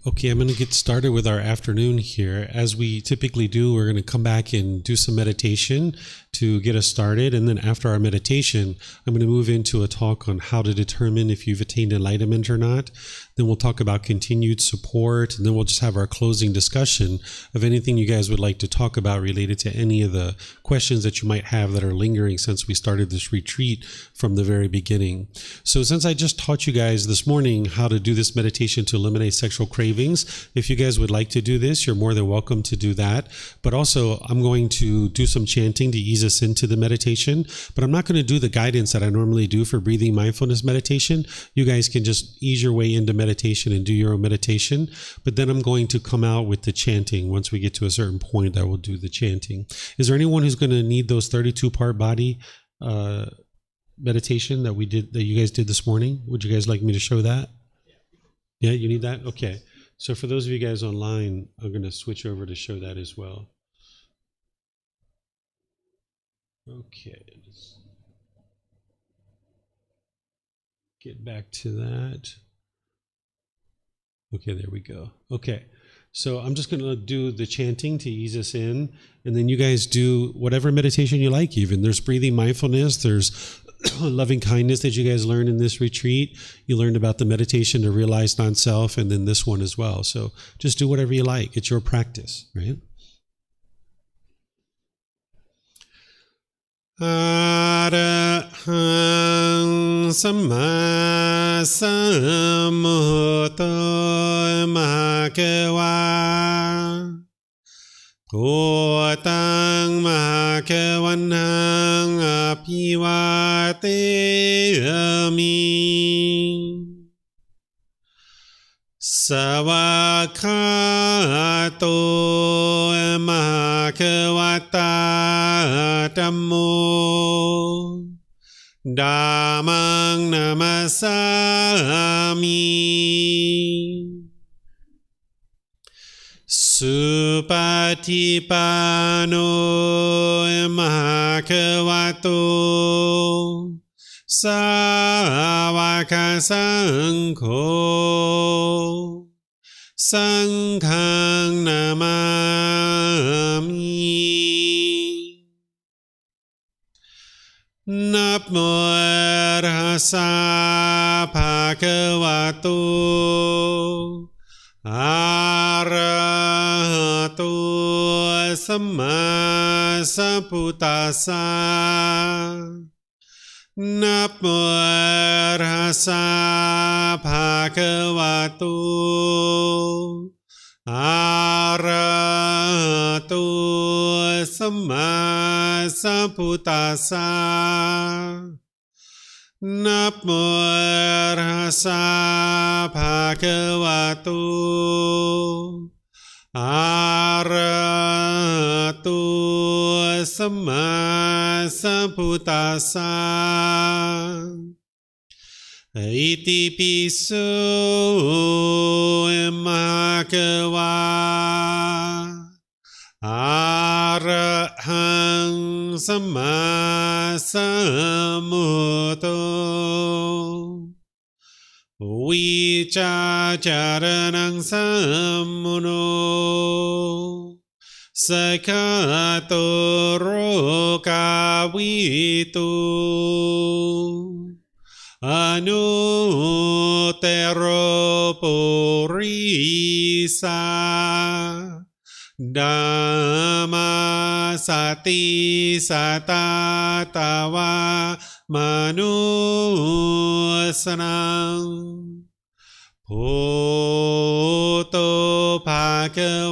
Okay, I'm going to get started with our afternoon here. As we typically do, we're going to come back and do some meditation to get us started. And then after our meditation, I'm going to move into a talk on how to determine if you've attained enlightenment or not. Then we'll talk about continued support. And then we'll just have our closing discussion of anything you guys would like to talk about related to any of the questions that you might have that are lingering since we started this retreat from the very beginning. So since I just taught you guys this morning how to do this meditation to eliminate sexual cravings, if you guys would like to do this, you're more than welcome to do that. But also, I'm going to do some chanting to ease us into the meditation. But I'm not going to do the guidance that I normally do for breathing mindfulness meditation. You guys can just ease your way into meditation and do your own meditation. But then I'm going to come out with the chanting. Once we get to a certain point, I will do the chanting. Is there anyone who's going to need those 32-part body meditation that you guys did this morning? Would you guys like me to show that? Yeah, you need that? Okay. So for those of you guys online, I'm going to switch over to show that as well. Okay. Let's get back to that. Okay, there we go. Okay. So I'm just going to do the chanting to ease us in, and then you guys do whatever meditation you like even. There's breathing mindfulness, there's loving kindness that you guys learned in this retreat. You learned about the meditation to realize non-self, and then this one as well. So just do whatever you like. It's your practice, right? Arahang Samma Sambuddho Bhagava Bhutang Bhagavanang Abhivateyami Savakato Bhagavata Dhammo Dhammang Namasami Supatipano Bhagavato Savaka Sangho Sanghang Namami Namo Tassa Bhagavato Arahato Samma Sambuddhassa Namo Tassa Bhagavato Arahato Samma Sambuddhassa Namo Tassa Bhagavato Arahato Samma Sambuddhassa Iti piso Bhagava Arahang Samma Sambuddho Vicacaranang Sammuno Sakato Rokavitu Anutero Purisa Dhamma Sati Satatawa Manusanang Bhuto Bhagavati.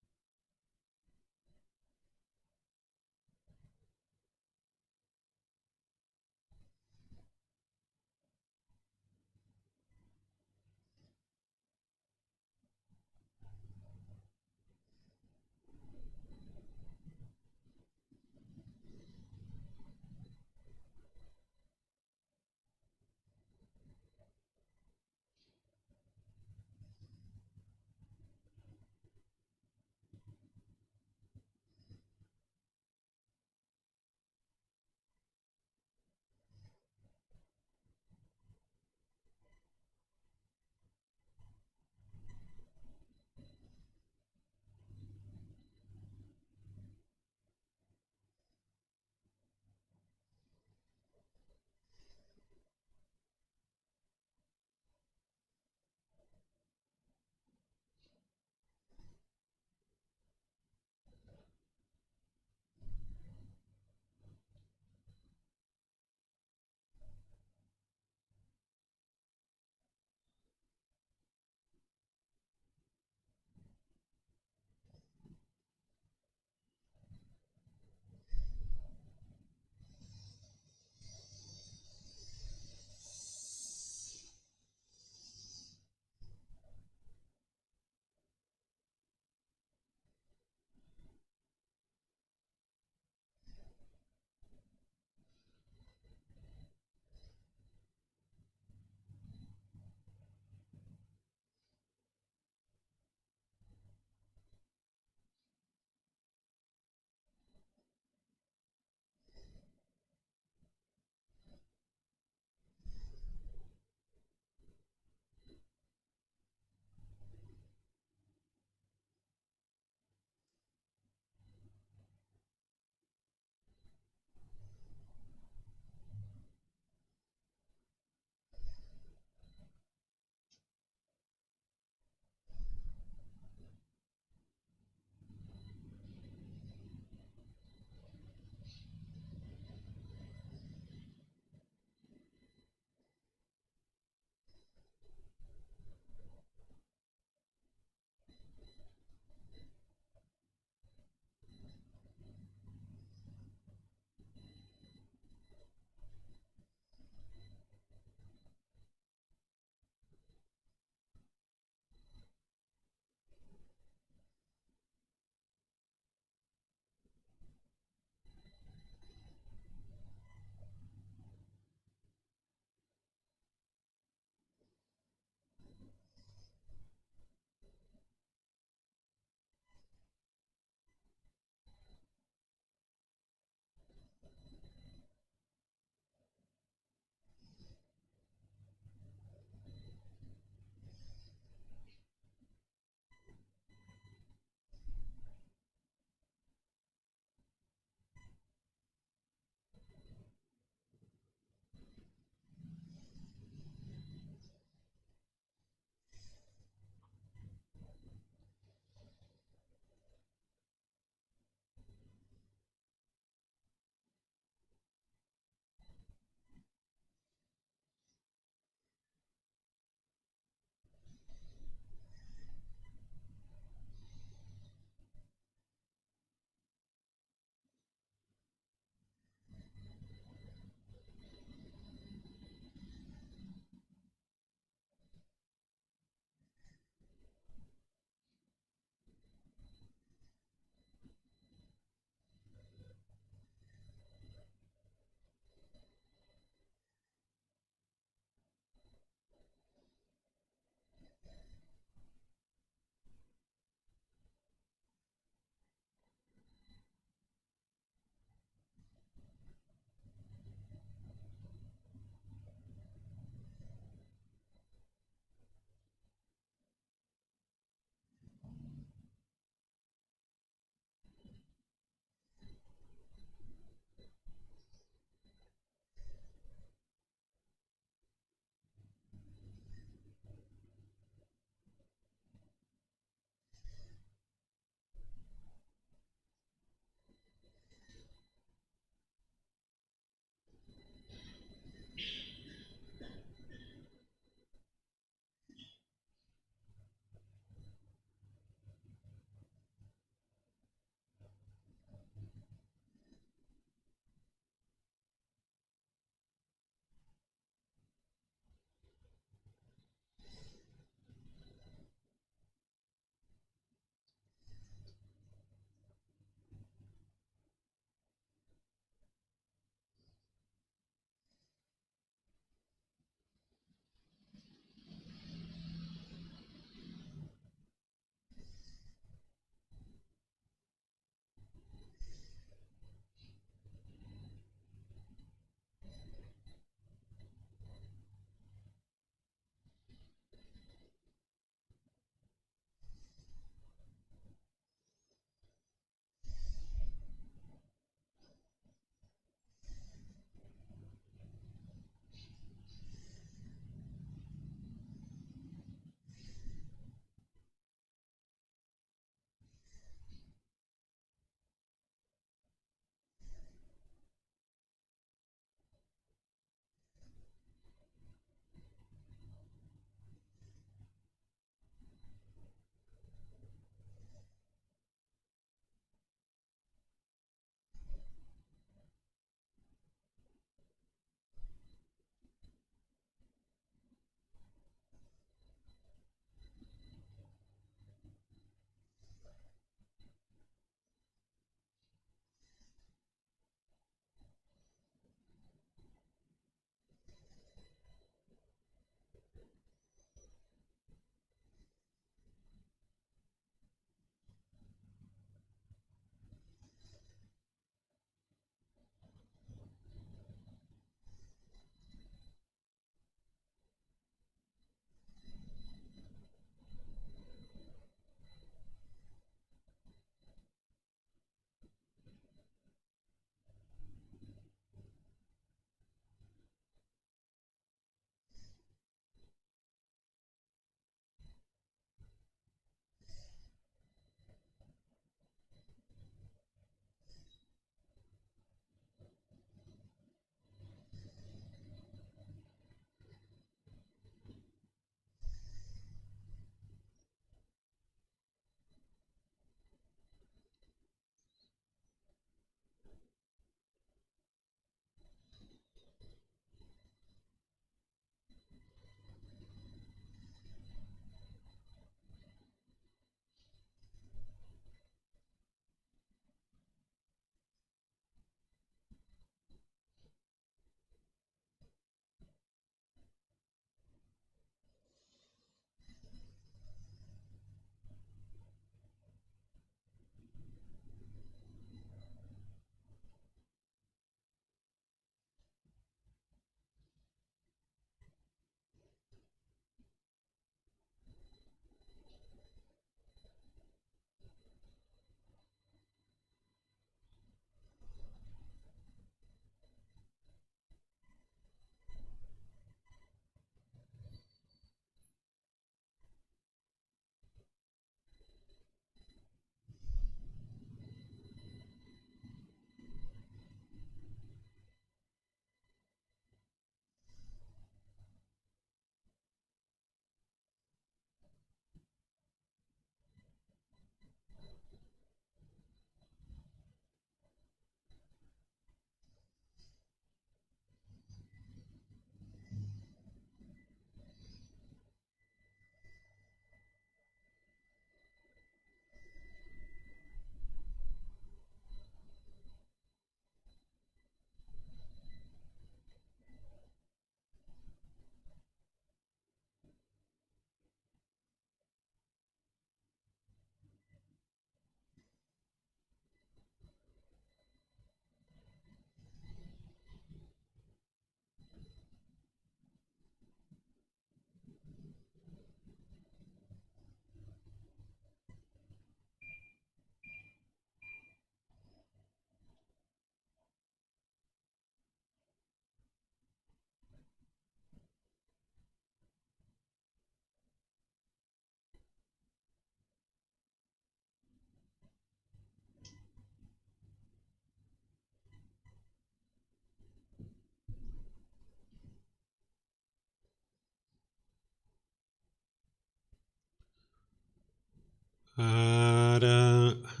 Arahang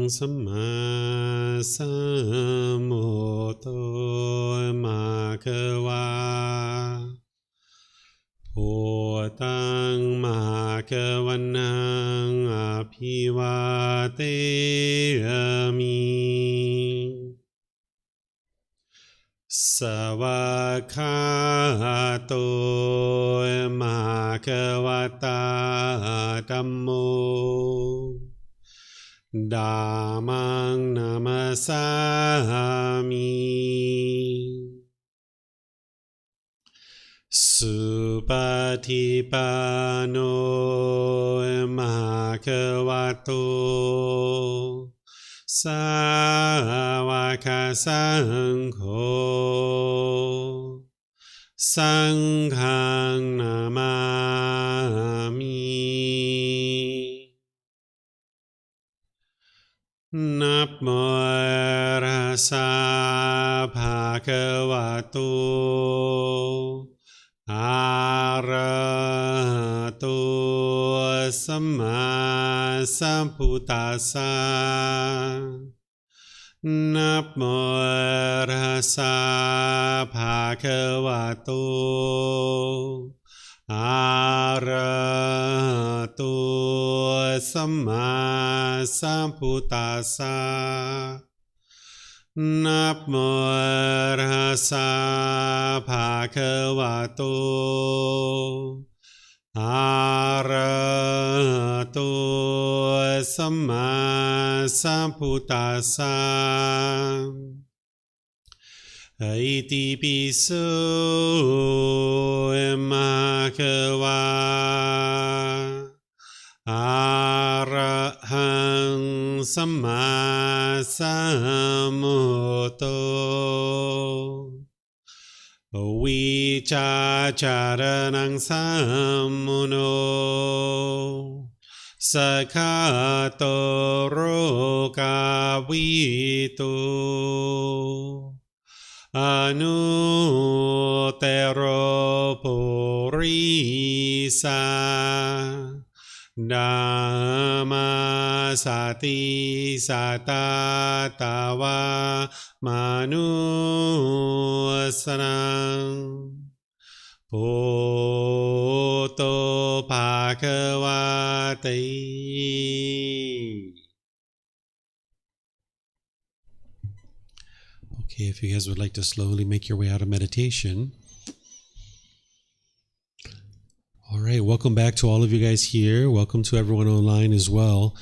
Samma Sambuddho Bhagava Bhutang Bhagavanang Abhivadeyami Savakhato Bhagavata Dhammo Dhammang Namasami Supatipano Bhagavato Sāvaka Saṅkho Saṅghang Namami Namo Tassa Bhagavato Arahato Samma Sambuddhassa Namo Tassa Bhagavato Arahato Samma Sambuddhassa Namo Tassa Bhagavato Arahato Samma Sambuddhassa Iti piso Bhagava Arahang Samma Sambuddho Vicacaranang Sammuno Sakhato Rokavito Anuttaro Purisa Dhamma Sati Satatawa Manusarang Bhutto Bhagavate. Okay, if you guys would like to slowly make your way out of meditation. All right, welcome back to all of you guys here. Welcome to everyone online as well.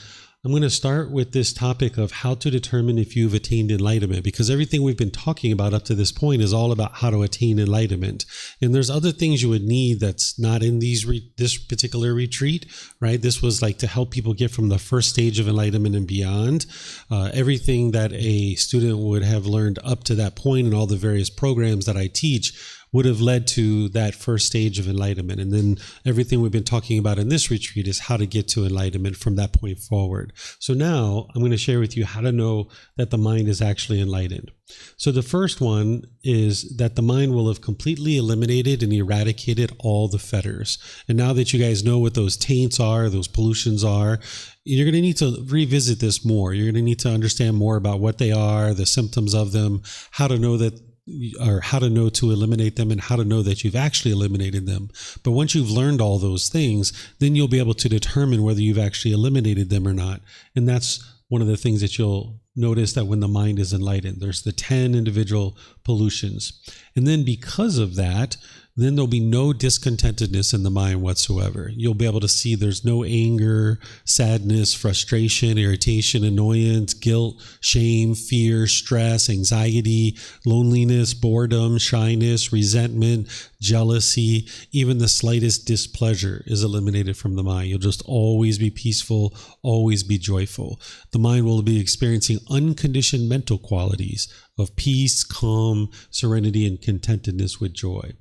I'm going to start with this topic of how to determine if you've attained enlightenment, because everything we've been talking about up to this point is all about how to attain enlightenment. And there's other things you would need that's not in this particular retreat, right? This was like to help people get from the first stage of enlightenment and beyond. Everything that a student would have learned up to that point and all the various programs that I teach would have led to that first stage of enlightenment. And then everything we've been talking about in this retreat is how to get to enlightenment from that point forward. So now I'm going to share with you how to know that the mind is actually enlightened. So the first one is that the mind will have completely eliminated and eradicated all the fetters. And now that you guys know what those taints are, those pollutions are, you're going to need to revisit this more. You're going to need to understand more about what they are, the symptoms of them, how to know that, or how to know to eliminate them, and how to know that you've actually eliminated them. But once you've learned all those things, then you'll be able to determine whether you've actually eliminated them or not. And that's one of the things that you'll notice, that when the mind is enlightened, there's the 10 individual pollutions. And then because of that, then there'll be no discontentedness in the mind whatsoever. You'll be able to see there's no anger, sadness, frustration, irritation, annoyance, guilt, shame, fear, stress, anxiety, loneliness, boredom, shyness, resentment, jealousy. Even the slightest displeasure is eliminated from the mind. You'll just always be peaceful, always be joyful. The mind will be experiencing unconditioned mental qualities of peace, calm, serenity, and contentedness with joy.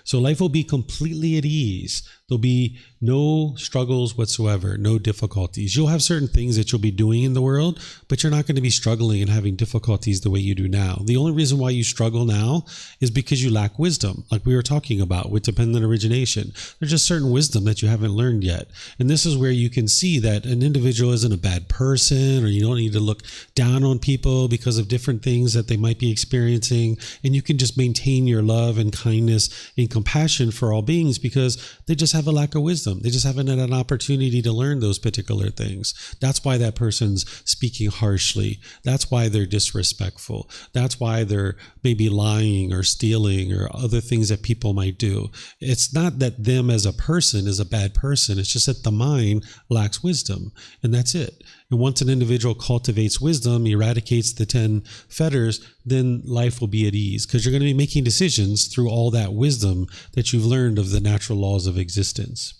So life will be completely at ease. There'll be no struggles whatsoever, no difficulties. You'll have certain things that you'll be doing in the world, but you're not going to be struggling and having difficulties the way you do now. The only reason why you struggle now is because you lack wisdom, like we were talking about with dependent origination. There's just certain wisdom that you haven't learned yet. And this is where you can see that an individual isn't a bad person, or you don't need to look down on people because of different things that they might be experiencing. And you can just maintain your love and kindness and compassion for all beings because they just have a lack of wisdom. They just haven't had an opportunity to learn those particular things. That's why that person's speaking harshly. That's why they're disrespectful. That's why they're maybe lying or stealing or other things that people might do. It's not that them as a person is a bad person. It's just that the mind lacks wisdom, and that's it. And once an individual cultivates wisdom, eradicates the 10 fetters, then life will be at ease because you're going to be making decisions through all that wisdom that you've learned of the natural laws of existence.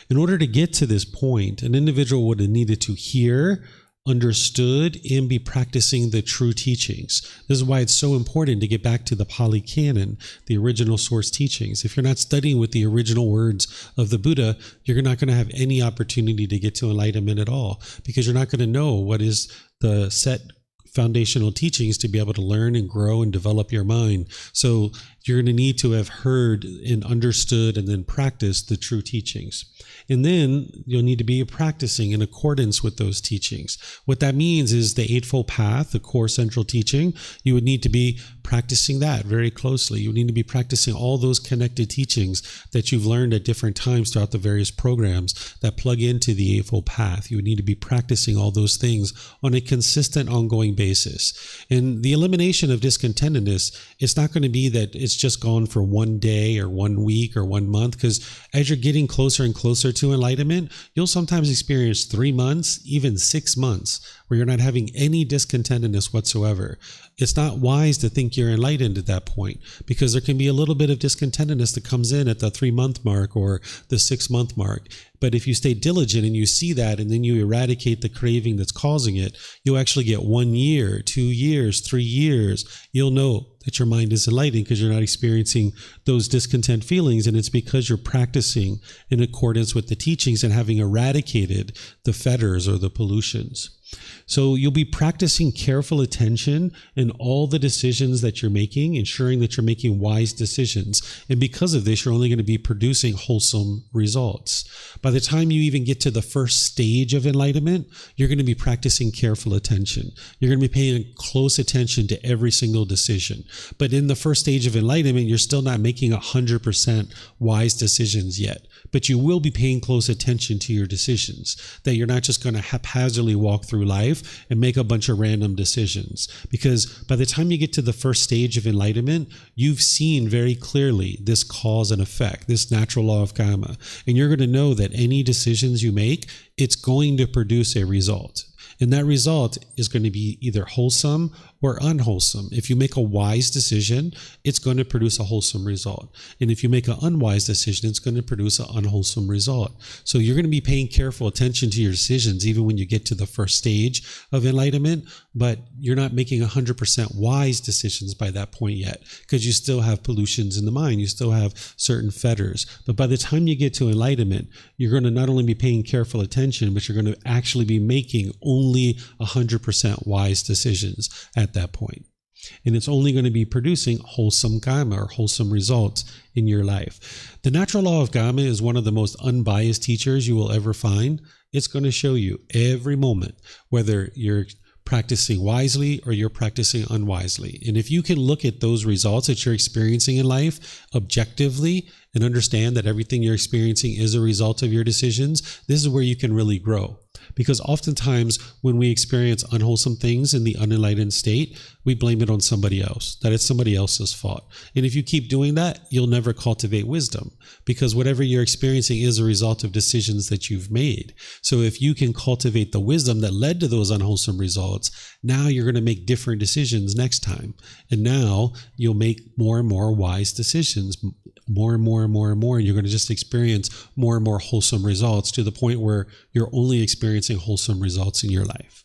In order to get to this point, an individual would have needed to hear, understood, and be practicing the true teachings. This is why it's so important to get back to the Pali Canon, the original source teachings. If you're not studying with the original words of the Buddha, you're not going to have any opportunity to get to enlightenment at all, because you're not going to know what is the set foundational teachings to be able to learn and grow and develop your mind. So you're going to need to have heard and understood and then practiced the true teachings. And then you'll need to be practicing in accordance with those teachings. What that means is the Eightfold Path, the core central teaching, you would need to be practicing that very closely. You would need to be practicing all those connected teachings that you've learned at different times throughout the various programs that plug into the Eightfold Path. You would need to be practicing all those things on a consistent, ongoing basis. And the elimination of discontentedness, it's not going to be that it's just gone for one day or 1 week or 1 month, because as you're getting closer and closer to enlightenment, you'll sometimes experience 3 months, even 6 months, where you're not having any discontentedness whatsoever. It's not wise to think you're enlightened at that point, because there can be a little bit of discontentedness that comes in at the 3-month mark or the 6-month mark. But if you stay diligent and you see that, and then you eradicate the craving that's causing it, you'll actually get 1 year, 2 years, 3 years. You'll know that your mind is enlightened because you're not experiencing those discontent feelings, and it's because you're practicing in accordance with the teachings and having eradicated the fetters or the pollutions. So you'll be practicing careful attention in all the decisions that you're making, ensuring that you're making wise decisions. And because of this, you're only going to be producing wholesome results. By the time you even get to the first stage of enlightenment, you're going to be practicing careful attention. You're going to be paying close attention to every single decision. But in the first stage of enlightenment, you're still not making 100% wise decisions yet. But you will be paying close attention to your decisions, that you're not just going to haphazardly walk through life and make a bunch of random decisions. Because by the time you get to the first stage of enlightenment, you've seen very clearly this cause and effect, this natural law of karma. And you're going to know that any decisions you make, it's going to produce a result. And that result is going to be either wholesome or unwholesome. If you make a wise decision, it's going to produce a wholesome result. And if you make an unwise decision, it's going to produce an unwholesome result. So you're going to be paying careful attention to your decisions even when you get to the first stage of enlightenment, but you're not making 100% wise decisions by that point yet, because you still have pollutions in the mind. You still have certain fetters. But by the time you get to enlightenment, you're going to not only be paying careful attention, but you're going to actually be making only 100% wise decisions at that point. And it's only going to be producing wholesome karma or wholesome results in your life. The natural law of karma is one of the most unbiased teachers you will ever find. It's going to show you every moment whether you're practicing wisely or you're practicing unwisely. And if you can look at those results that you're experiencing in life objectively and understand that everything you're experiencing is a result of your decisions, this is where you can really grow. Because oftentimes when we experience unwholesome things in the unenlightened state, we blame it on somebody else, that it's somebody else's fault. And if you keep doing that, you'll never cultivate wisdom, because whatever you're experiencing is a result of decisions that you've made. So if you can cultivate the wisdom that led to those unwholesome results, now you're going to make different decisions next time. And now you'll make more and more wise decisions, more and more and more and more. And you're going to just experience more and more wholesome results to the point where you're only experiencing wholesome results in your life.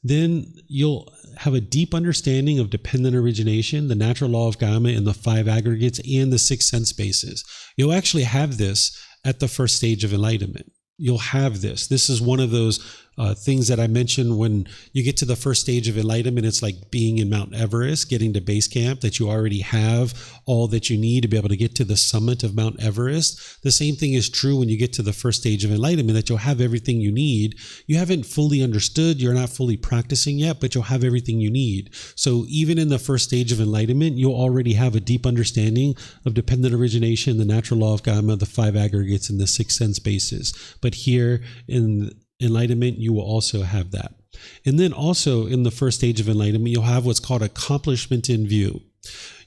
Then you'll have a deep understanding of dependent origination, the natural law of karma, and the 5 aggregates and the 6 sense bases. You'll actually have this at the first stage of enlightenment. You'll have this. This is one of those things that I mentioned when you get to the first stage of enlightenment. It's like being in Mount Everest, getting to base camp, that you already have all that you need to be able to get to the summit of Mount Everest. The same thing is true when you get to the first stage of enlightenment, that you'll have everything you need. You haven't fully understood, you're not fully practicing yet, but you'll have everything you need. So even in the first stage of enlightenment, you'll already have a deep understanding of dependent origination, the natural law of karma, the 5 aggregates, and the 6 sense bases. But here in enlightenment, you will also have that. And then also in the first stage of enlightenment, you'll have what's called accomplishment in view.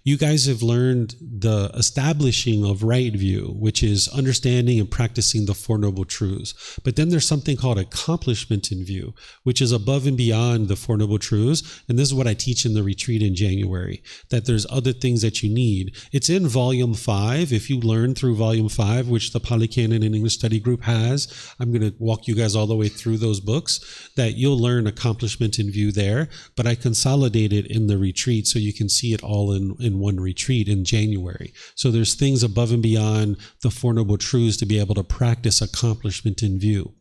You guys have learned the establishing of right view, which is understanding and practicing the Four Noble Truths. But then there's something called accomplishment in view, which is above and beyond the Four Noble Truths. And this is what I teach in the retreat in January, that there's other things that you need. It's in volume 5. If you learn through volume 5, which the Pali Canon and English Study Group has, I'm going to walk you guys all the way through those books, that you'll learn accomplishment in view there. But I consolidate it in the retreat so you can see it all in one retreat in January. So there's things above and beyond the Four Noble Truths to be able to practice accomplishment in view.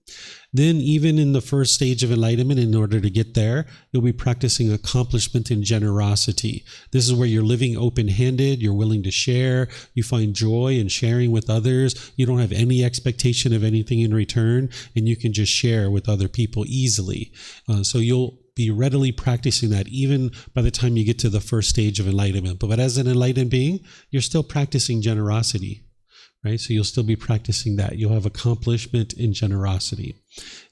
Then even in the first stage of enlightenment, in order to get there, you'll be practicing accomplishment in generosity. This is where you're living open-handed, you're willing to share, you find joy in sharing with others, you don't have any expectation of anything in return, and you can just share with other people easily. So you'll be readily practicing that even by the time you get to the first stage of enlightenment. But as an enlightened being, you're still practicing generosity, right? So you'll still be practicing that. You'll have accomplishment in generosity.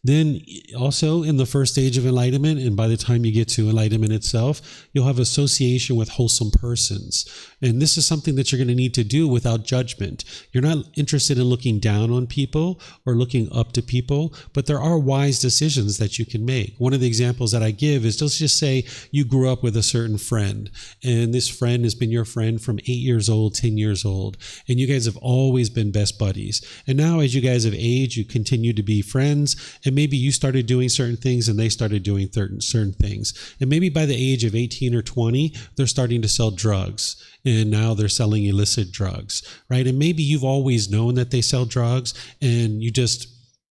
Then also in the first stage of enlightenment, and by the time you get to enlightenment itself, you'll have association with wholesome persons. And this is something that you're going to need to do without judgment. You're not interested in looking down on people or looking up to people, but there are wise decisions that you can make. One of the examples that I give is, let's just say you grew up with a certain friend, and this friend has been your friend from 8 years old, 10 years old, and you guys have always been best buddies. And now as you guys have aged, you continue to be friends, and maybe you started doing certain things and they started doing certain things. And maybe by the age of 18 or 20, they're starting to sell drugs. And now they're selling illicit drugs, right? And maybe you've always known that they sell drugs and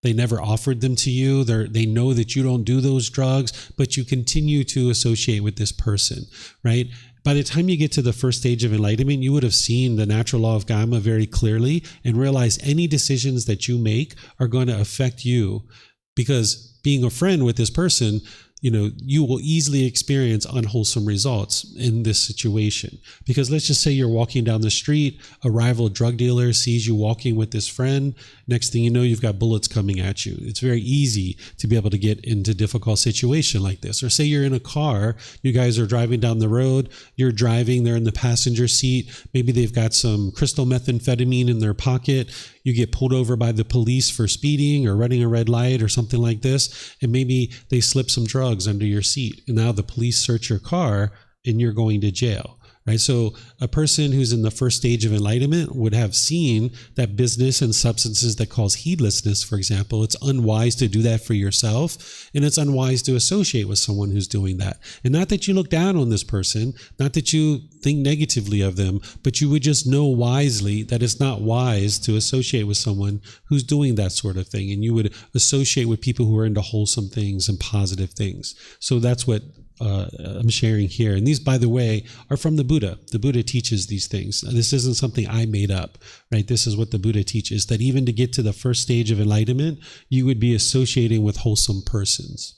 they never offered them to you. They know that you don't do those drugs, but you continue to associate with this person, right? By the time you get to the first stage of enlightenment, you would have seen the natural law of karma very clearly and realize any decisions that you make are going to affect you. Because being a friend with this person, you will easily experience unwholesome results in this situation. Because let's just say you're walking down the street, a rival drug dealer sees you walking with this friend. Next thing you know, you've got bullets coming at you. It's very easy to be able to get into a difficult situation like this. Or say you're in a car, you guys are driving down the road, you're driving, they're in the passenger seat, maybe they've got some crystal methamphetamine in their pocket, you get pulled over by the police for speeding or running a red light or something like this, and maybe they slip some drugs under your seat, and now the police search your car and you're going to jail. Right? So a person who's in the first stage of enlightenment would have seen that business and substances that cause heedlessness, for example, it's unwise to do that for yourself, and it's unwise to associate with someone who's doing that. And not that you look down on this person, not that you think negatively of them, but you would just know wisely that it's not wise to associate with someone who's doing that sort of thing. And you would associate with people who are into wholesome things and positive things. So that's what I'm sharing here. And these, by the way, are from the Buddha. The Buddha teaches these things. This isn't something I made up, right? This is what the Buddha teaches, that even to get to the first stage of enlightenment, you would be associating with wholesome persons.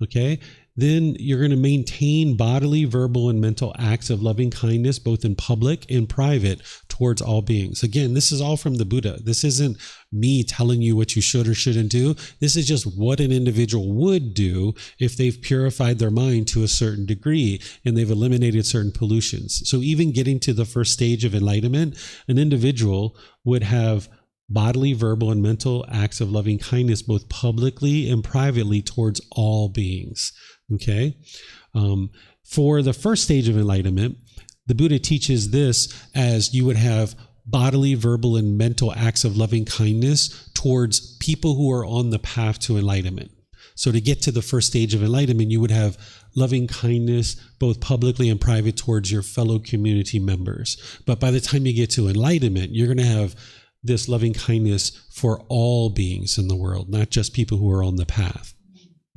Okay? Then you're going to maintain bodily, verbal, and mental acts of loving kindness, both in public and private, towards all beings. Again, this is all from the Buddha. This isn't me telling you what you should or shouldn't do. This is just what an individual would do if they've purified their mind to a certain degree and they've eliminated certain pollutions. So even getting to the first stage of enlightenment, an individual would have bodily, verbal, and mental acts of loving kindness, both publicly and privately, towards all beings. Okay? For the first stage of enlightenment, the Buddha teaches this as you would have bodily, verbal, and mental acts of loving kindness towards people who are on the path to enlightenment. So to get to the first stage of enlightenment, you would have loving kindness, both publicly and private, towards your fellow community members. But by the time you get to enlightenment, you're going to have this loving kindness for all beings in the world, not just people who are on the path.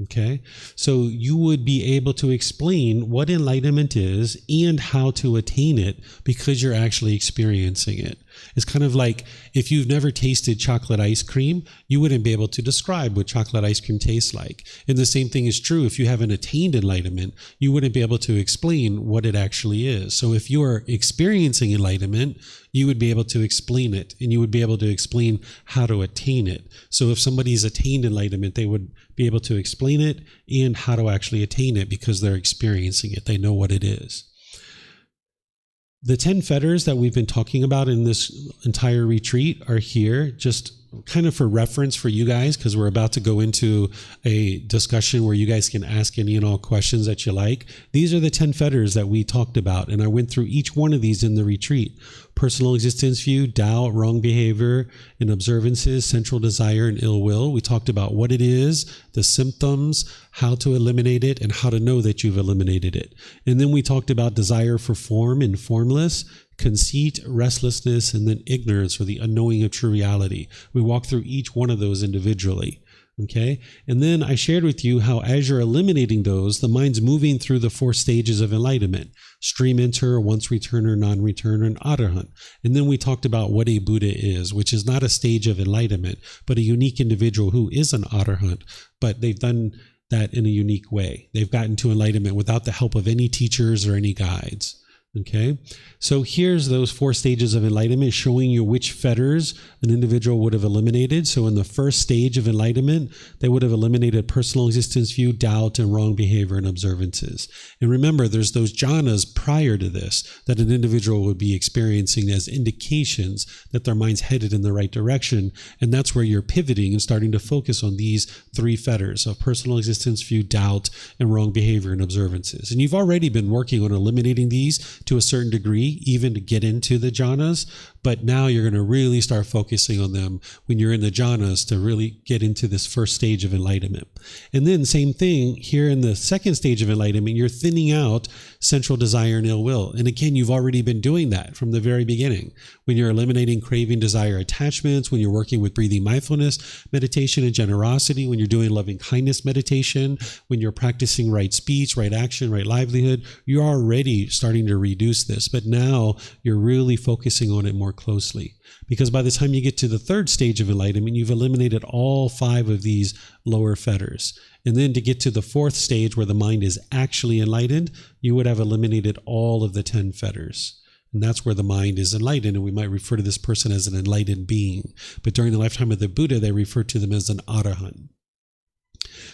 Okay, so you would be able to explain what enlightenment is and how to attain it because you're actually experiencing it. It's kind of like if you've never tasted chocolate ice cream, you wouldn't be able to describe what chocolate ice cream tastes like. And the same thing is true if you haven't attained enlightenment, you wouldn't be able to explain what it actually is. So if you're experiencing enlightenment, you would be able to explain it, and you would be able to explain how to attain it. So if somebody's attained enlightenment, they would be able to explain it and how to actually attain it because they're experiencing it. They know what it is. The 10 fetters that we've been talking about in this entire retreat are here just kind of for reference for you guys, because we're about to go into a discussion where you guys can ask any and all questions that you like. These are the 10 fetters that we talked about, and I went through each one of these in the retreat. Personal existence view, doubt, wrong behavior and observances, central desire, and ill will. We talked about what it is, the symptoms, how to eliminate it, and how to know that you've eliminated it. And then we talked about desire for form and formless, conceit, restlessness, and then ignorance, or the unknowing of true reality. We walked through each one of those individually. Okay. And then I shared with you how as you're eliminating those, the mind's moving through the 4 stages of enlightenment: stream enter, once returner, non-returner, and arahant. And then we talked about what a Buddha is, which is not a stage of enlightenment, but a unique individual who is an arahant, but they've done that in a unique way. They've gotten to enlightenment without the help of any teachers or any guides. Okay, so here's those 4 stages of enlightenment showing you which fetters an individual would have eliminated. So in the first stage of enlightenment, they would have eliminated personal existence view, doubt, and wrong behavior and observances. And remember, there's those jhanas prior to this that an individual would be experiencing as indications that their mind's headed in the right direction. And that's where you're pivoting and starting to focus on these 3 fetters of personal existence view, doubt, and wrong behavior and observances. And you've already been working on eliminating these to a certain degree, even to get into the jhanas, but now you're going to really start focusing on them when you're in the jhanas to really get into this first stage of enlightenment. And then same thing here in the second stage of enlightenment, you're thinning out central desire and ill will. And again, you've already been doing that from the very beginning. When you're eliminating craving, desire, attachments, when you're working with breathing mindfulness, meditation, and generosity, when you're doing loving kindness meditation, when you're practicing right speech, right action, right livelihood, you're already starting to reduce this. But now you're really focusing on it more closely. Because by the time you get to the third stage of enlightenment, you've eliminated all 5 of these lower fetters. And then to get to the 4th stage where the mind is actually enlightened, you would have eliminated all of the 10 fetters. And that's where the mind is enlightened. And we might refer to this person as an enlightened being. But during the lifetime of the Buddha, they referred to them as an arahant.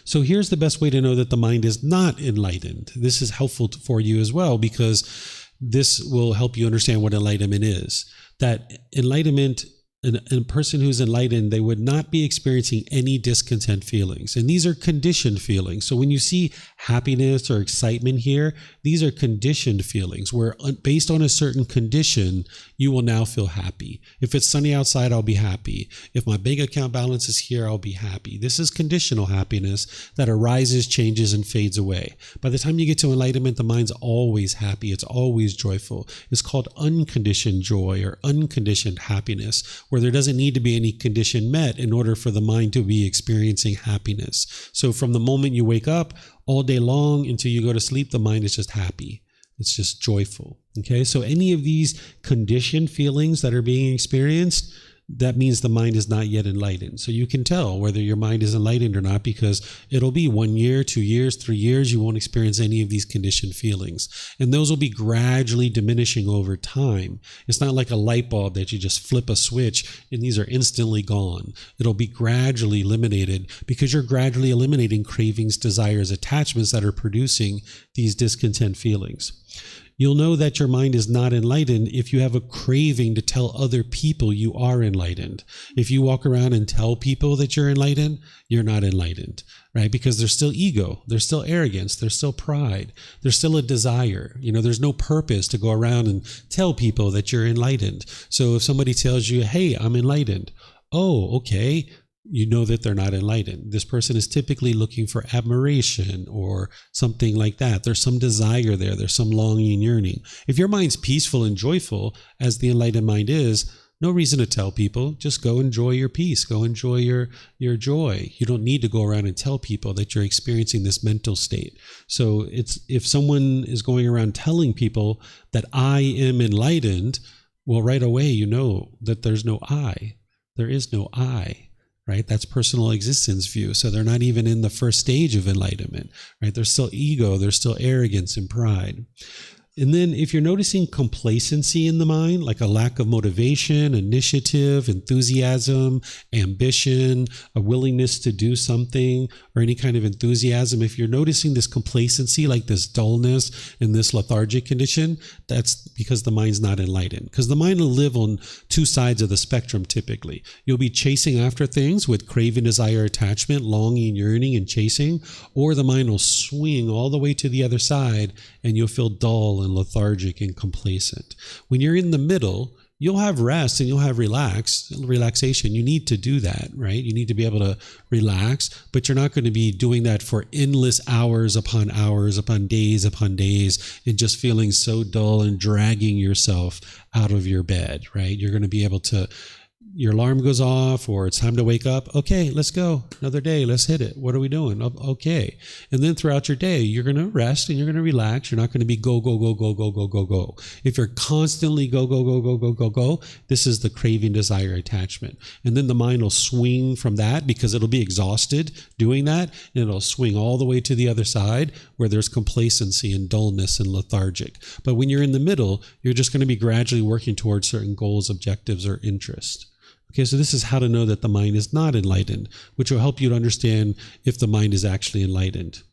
So here's the best way to know that the mind is not enlightened. This is helpful for you as well, because this will help you understand what enlightenment is. That enlightenment, a person who's enlightened, they would not be experiencing any discontent feelings. And these are conditioned feelings. So when you see happiness or excitement here, these are conditioned feelings where based on a certain condition, you will now feel happy. If it's sunny outside, I'll be happy. If my bank account balance is here, I'll be happy. This is conditional happiness that arises, changes, and fades away. By the time you get to enlightenment, the mind's always happy. It's always joyful. It's called unconditioned joy or unconditioned happiness, where there doesn't need to be any condition met in order for the mind to be experiencing happiness. So from the moment you wake up all day long until you go to sleep, the mind is just happy. It's just joyful. Okay, so any of these conditioned feelings that are being experienced, that means the mind is not yet enlightened. So you can tell whether your mind is enlightened or not, because it'll be 1 year, 2 years, 3 years, you won't experience any of these conditioned feelings. And those will be gradually diminishing over time. It's not like a light bulb that you just flip a switch and these are instantly gone. It'll be gradually eliminated because you're gradually eliminating cravings, desires, attachments that are producing these discontent feelings. You'll know that your mind is not enlightened if you have a craving to tell other people you are enlightened. If you walk around and tell people that you're enlightened, you're not enlightened, right? Because there's still ego, there's still arrogance, there's still pride, there's still a desire. There's no purpose to go around and tell people that you're enlightened. So if somebody tells you, hey, I'm enlightened. Oh, okay. you know that they're not enlightened. This person is typically looking for admiration or something like that. There's some desire there. There's some longing, yearning. If your mind's peaceful and joyful, as the enlightened mind is, no reason to tell people. Just go enjoy your peace. Go enjoy your joy. You don't need to go around and tell people that you're experiencing this mental state. So if someone is going around telling people that I am enlightened, well, right away you know that there's no I. There is no I, right? That's personal existence view. So they're not even in the first stage of enlightenment, right? There's still ego. There's still arrogance and pride. And then if you're noticing complacency in the mind, like a lack of motivation, initiative, enthusiasm, ambition, a willingness to do something, or any kind of enthusiasm, if you're noticing this complacency, like this dullness and this lethargic condition, that's because the mind's not enlightened. Because the mind will live on two sides of the spectrum typically. You'll be chasing after things with craving, desire, attachment, longing, yearning, and chasing, or the mind will swing all the way to the other side and you'll feel dull and lethargic and complacent. When you're in the middle, you'll have rest and you'll have relaxation. You need to do that, right? You need to be able to relax, but you're not going to be doing that for endless hours upon days upon days, and just feeling so dull and dragging yourself out of your bed, right? You're going to be able to, your alarm goes off or it's time to wake up. Okay, let's go. Another day. Let's hit it. What are we doing? Okay. And then throughout your day, you're going to rest and you're going to relax. You're not going to be go, go, go, go, go, go, go, go. If you're constantly go, go, go, go, go, go, go, this is the craving, desire, attachment. And then the mind will swing from that because it'll be exhausted doing that. And it'll swing all the way to the other side where there's complacency and dullness and lethargic. But when you're in the middle, you're just going to be gradually working towards certain goals, objectives, or interests. Okay, so this is how to know that the mind is not enlightened, which will help you to understand if the mind is actually enlightened.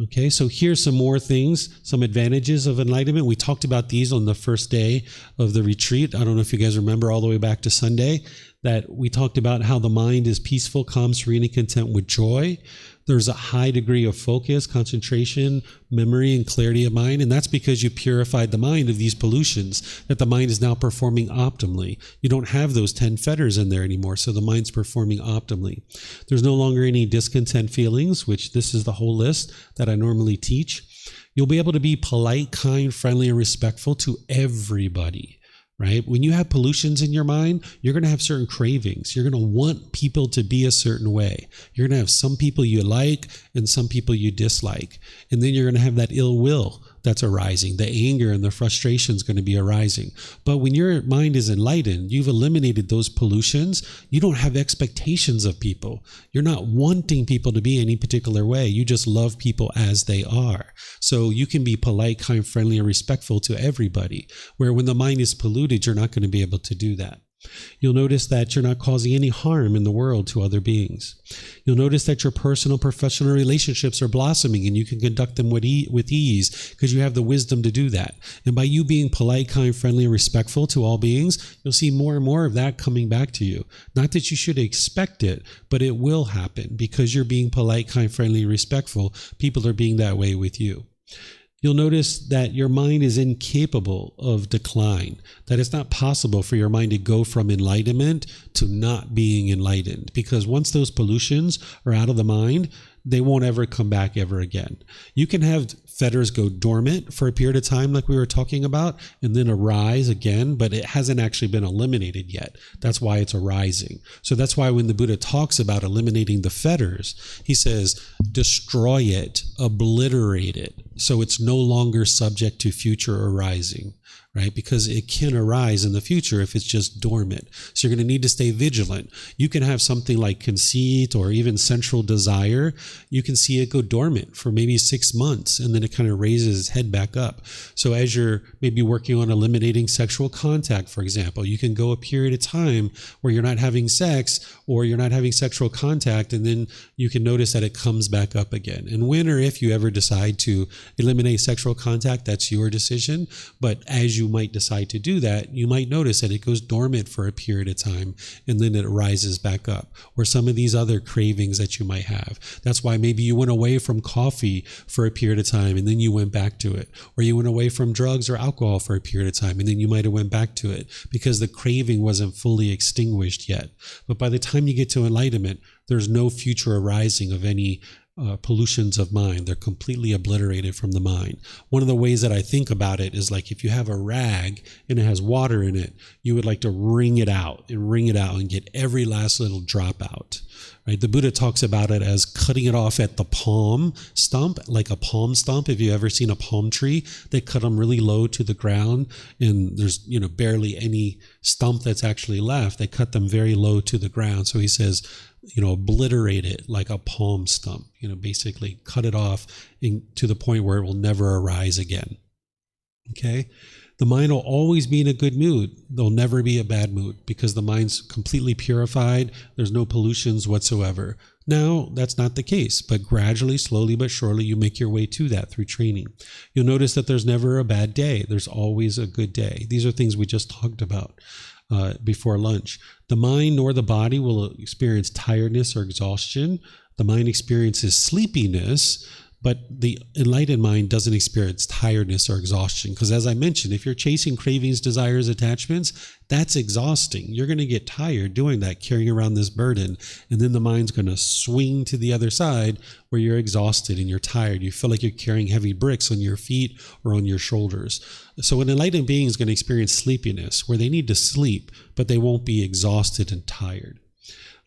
Okay, so here's some more things, some advantages of enlightenment. We talked about these on the first day of the retreat. I don't know if you guys remember all the way back to Sunday, that we talked about how the mind is peaceful, calm, serene, and content with joy. There's a high degree of focus, concentration, memory, and clarity of mind. And that's because you purified the mind of these pollutions, that the mind is now performing optimally. You don't have those 10 fetters in there anymore, so the mind's performing optimally. There's no longer any discontent feelings, which this is the whole list that I normally teach. You'll be able to be polite, kind, friendly, and respectful to everybody. Right? When you have pollutions in your mind, you're going to have certain cravings. You're going to want people to be a certain way. You're going to have some people you like and some people you dislike. And then you're going to have that ill will that's arising. The anger and the frustration is going to be arising. But when your mind is enlightened, you've eliminated those pollutions. You don't have expectations of people. You're not wanting people to be any particular way. You just love people as they are. So you can be polite, kind, friendly, and respectful to everybody. Where when the mind is polluted, you're not going to be able to do that. You'll notice that you're not causing any harm in the world to other beings. You'll notice that your personal, professional relationships are blossoming and you can conduct them with ease because you have the wisdom to do that. And by you being polite, kind, friendly, and respectful to all beings, you'll see more and more of that coming back to you. Not that you should expect it, but it will happen because you're being polite, kind, friendly, and respectful. People are being that way with you. You'll notice that your mind is incapable of decline, that it's not possible for your mind to go from enlightenment to not being enlightened, because once those pollutions are out of the mind, they won't ever come back ever again. You can have fetters go dormant for a period of time like we were talking about and then arise again, but it hasn't actually been eliminated yet. That's why it's arising. So that's why when the Buddha talks about eliminating the fetters, he says, destroy it, obliterate it, so it's no longer subject to future arising. Right? Because it can arise in the future if it's just dormant. So you're going to need to stay vigilant. You can have something like conceit or even sensual desire. You can see it go dormant for maybe 6 months and then it kind of raises its head back up. So as you're maybe working on eliminating sexual contact, for example, you can go a period of time where you're not having sex or you're not having sexual contact, and then you can notice that it comes back up again. And when or if you ever decide to eliminate sexual contact, that's your decision. But as you might decide to do that, you might notice that it goes dormant for a period of time and then it rises back up. Or some of these other cravings that you might have. That's why maybe you went away from coffee for a period of time and then you went back to it. Or you went away from drugs or alcohol for a period of time and then you might have went back to it because the craving wasn't fully extinguished yet. But by the time you get to enlightenment, there's no future arising of any pollutions of mind. They're completely obliterated from the mind. One of the ways that I think about it is like if you have a rag and it has water in it, you would like to wring it out and get every last little drop out. Right? The Buddha talks about it as cutting it off at the palm stump, like a palm stump. If you've ever seen a palm tree, they cut them really low to the ground and there's, barely any stump that's actually left. They cut them very low to the ground. So he says, obliterate it like a palm stump, basically cut it off to the point where it will never arise again. Okay? The mind will always be in a good mood. There'll never be a bad mood because the mind's completely purified. There's no pollutions whatsoever. Now, that's not the case, but gradually, slowly but surely, you make your way to that through training. You'll notice that there's never a bad day. There's always a good day. These are things we just talked about before lunch. The mind nor the body will experience tiredness or exhaustion. The mind experiences sleepiness, but the enlightened mind doesn't experience tiredness or exhaustion. Because as I mentioned, if you're chasing cravings, desires, attachments, that's exhausting. You're going to get tired doing that, carrying around this burden. And then the mind's going to swing to the other side where you're exhausted and you're tired. You feel like you're carrying heavy bricks on your feet or on your shoulders. So an enlightened being is going to experience sleepiness where they need to sleep, but they won't be exhausted and tired.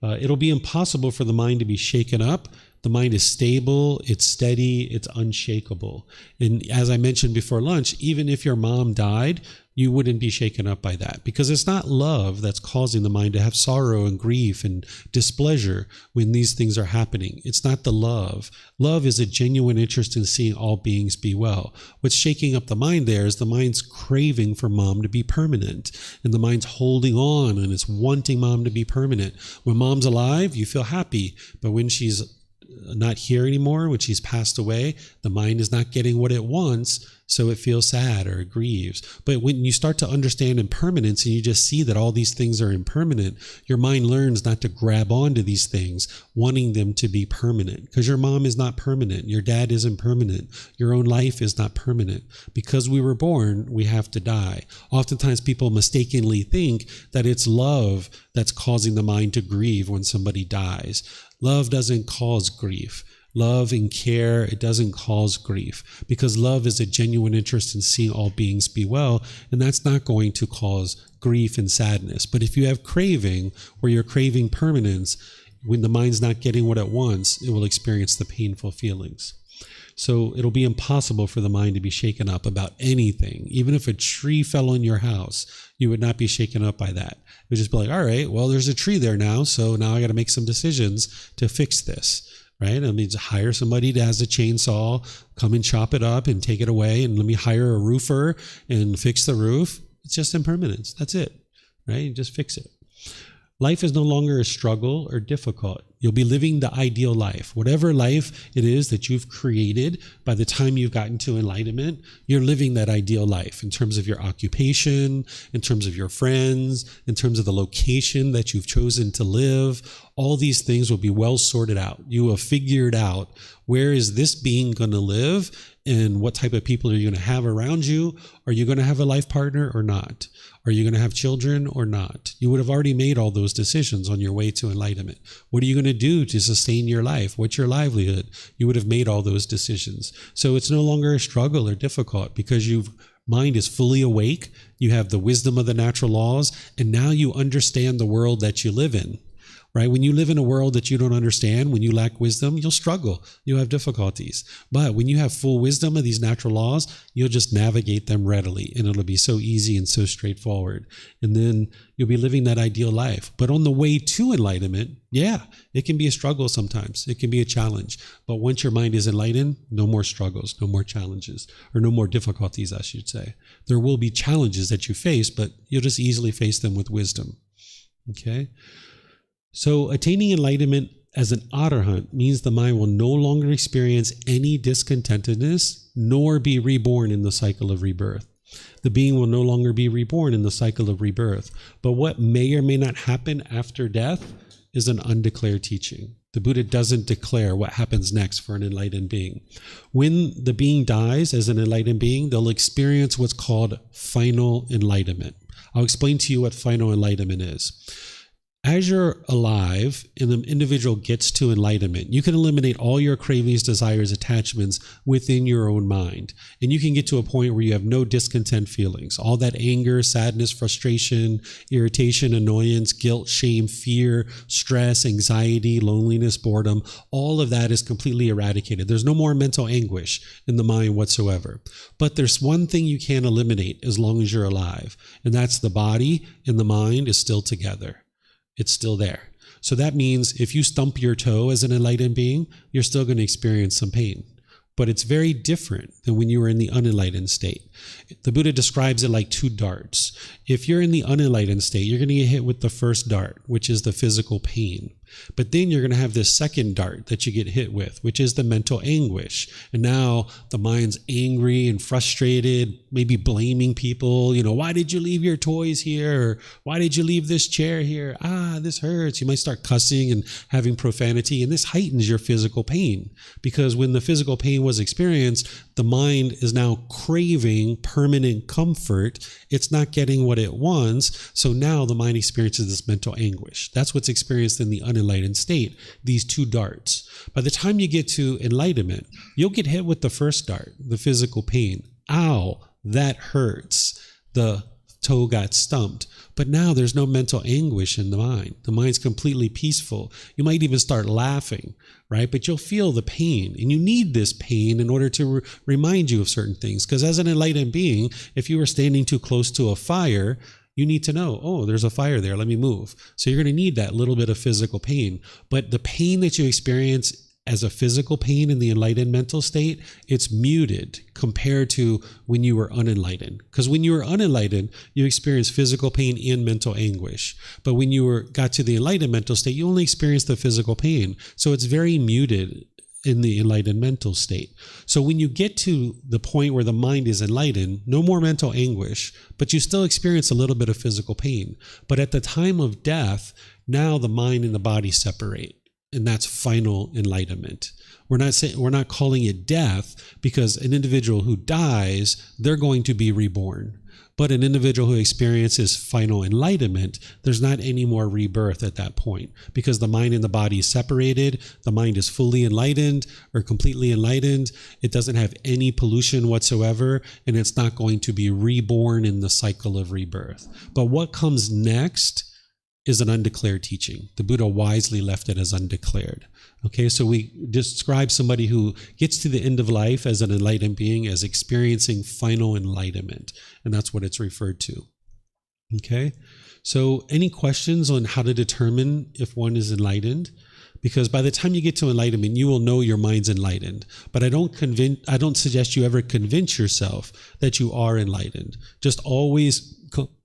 It'll be impossible for the mind to be shaken up. The mind is stable, it's steady, it's unshakable. And as I mentioned before lunch, even if your mom died, you wouldn't be shaken up by that because it's not love that's causing the mind to have sorrow and grief and displeasure when these things are happening. It's not the love. Love is a genuine interest in seeing all beings be well. What's shaking up the mind there is the mind's craving for mom to be permanent, and the mind's holding on and it's wanting mom to be permanent. When mom's alive, you feel happy, but when she's not here anymore, when she's passed away, the mind is not getting what it wants, so it feels sad or it grieves. But when you start to understand impermanence and you just see that all these things are impermanent, your mind learns not to grab onto these things, wanting them to be permanent. Because your mom is not permanent, your dad isn't permanent, your own life is not permanent. Because we were born, we have to die. Oftentimes people mistakenly think that it's love that's causing the mind to grieve when somebody dies. Love doesn't cause grief. Love and care, it doesn't cause grief because love is a genuine interest in seeing all beings be well, and that's not going to cause grief and sadness. But if you have craving, where you're craving permanence, when the mind's not getting what it wants, it will experience the painful feelings. So it'll be impossible for the mind to be shaken up about anything. Even if a tree fell on your house, you would not be shaken up by that. It would just be like, all right, well, there's a tree there now, so now I got to make some decisions to fix this. Right? I mean, to hire somebody that has a chainsaw, come and chop it up and take it away, and let me hire a roofer and fix the roof. It's just impermanence. That's it. Right? You just fix it. Life is no longer a struggle or difficult. You'll be living the ideal life. Whatever life it is that you've created, by the time you've gotten to enlightenment, you're living that ideal life in terms of your occupation, in terms of your friends, in terms of the location that you've chosen to live. All these things will be well sorted out. You will have figured out where is this being going to live and what type of people are you going to have around you. Are you going to have a life partner or not? Are you going to have children or not? You would have already made all those decisions on your way to enlightenment. What are you going to do to sustain your life? What's your livelihood? You would have made all those decisions. So it's no longer a struggle or difficult because your mind is fully awake. You have the wisdom of the natural laws, and now you understand the world that you live in. Right? When you live in a world that you don't understand, when you lack wisdom, you'll struggle. You'll have difficulties. But when you have full wisdom of these natural laws, you'll just navigate them readily, and it'll be so easy and so straightforward. And then you'll be living that ideal life. But on the way to enlightenment, yeah, it can be a struggle sometimes. It can be a challenge. But once your mind is enlightened, no more struggles, no more challenges, or no more difficulties, I should say. There will be challenges that you face, but you'll just easily face them with wisdom. Okay? So attaining enlightenment as an arahant means the mind will no longer experience any discontentedness, nor be reborn in the cycle of rebirth. The being will no longer be reborn in the cycle of rebirth. But what may or may not happen after death is an undeclared teaching. The Buddha doesn't declare what happens next for an enlightened being. When the being dies as an enlightened being, they'll experience what's called final enlightenment. I'll explain to you what final enlightenment is. As you're alive and the individual gets to enlightenment, you can eliminate all your cravings, desires, attachments within your own mind. And you can get to a point where you have no discontent feelings. All that anger, sadness, frustration, irritation, annoyance, guilt, shame, fear, stress, anxiety, loneliness, boredom, all of that is completely eradicated. There's no more mental anguish in the mind whatsoever. But there's one thing you can't eliminate as long as you're alive, and that's the body and the mind is still together. It's still there. So that means if you stump your toe as an enlightened being, you're still going to experience some pain. But it's very different than when you were in the unenlightened state. The Buddha describes it like two darts. If you're in the unenlightened state, you're going to get hit with the first dart, which is the physical pain. But then you're going to have this second dart that you get hit with, which is the mental anguish. And now the mind's angry and frustrated, maybe blaming people. Why did you leave your toys here? Or why did you leave this chair here? This hurts. You might start cussing and having profanity. And this heightens your physical pain. Because when the physical pain was experienced, the mind is now craving permanent comfort. It's not getting what it wants. So now the mind experiences this mental anguish. That's what's experienced in the unenlightened state, these two darts. By the time you get to enlightenment, you'll get hit with the first dart, the physical pain. Ow, that hurts. The toe got stumped. But now there's no mental anguish in the mind. The mind's completely peaceful. You might even start laughing, right? But you'll feel the pain, and you need this pain in order to remind you of certain things. Because as an enlightened being, if you were standing too close to a fire, you need to know, oh, there's a fire there, let me move. So you're going to need that little bit of physical pain. But the pain that you experience as a physical pain in the enlightened mental state, it's muted compared to when you were unenlightened. Because when you were unenlightened, you experienced physical pain and mental anguish. But when you got to the enlightened mental state, you only experienced the physical pain. So it's very muted in the enlightened mental state. So when you get to the point where the mind is enlightened, no more mental anguish, but you still experience a little bit of physical pain. But at the time of death, now the mind and the body separate. And that's final enlightenment. We're not calling it death, because an individual who dies, they're going to be reborn. But an individual who experiences final enlightenment, there's not any more rebirth at that point, because the mind and the body is separated. The mind is fully enlightened or completely enlightened. It doesn't have any pollution whatsoever, and it's not going to be reborn in the cycle of rebirth. But what comes next is an undeclared teaching. The Buddha wisely left it as undeclared. Okay, so we describe somebody who gets to the end of life as an enlightened being as experiencing final enlightenment, and that's what it's referred to. Okay, so any questions on how to determine if one is enlightened? Because by the time you get to enlightenment, you will know your mind's enlightened. But I don't suggest you ever convince yourself that you are enlightened. Just always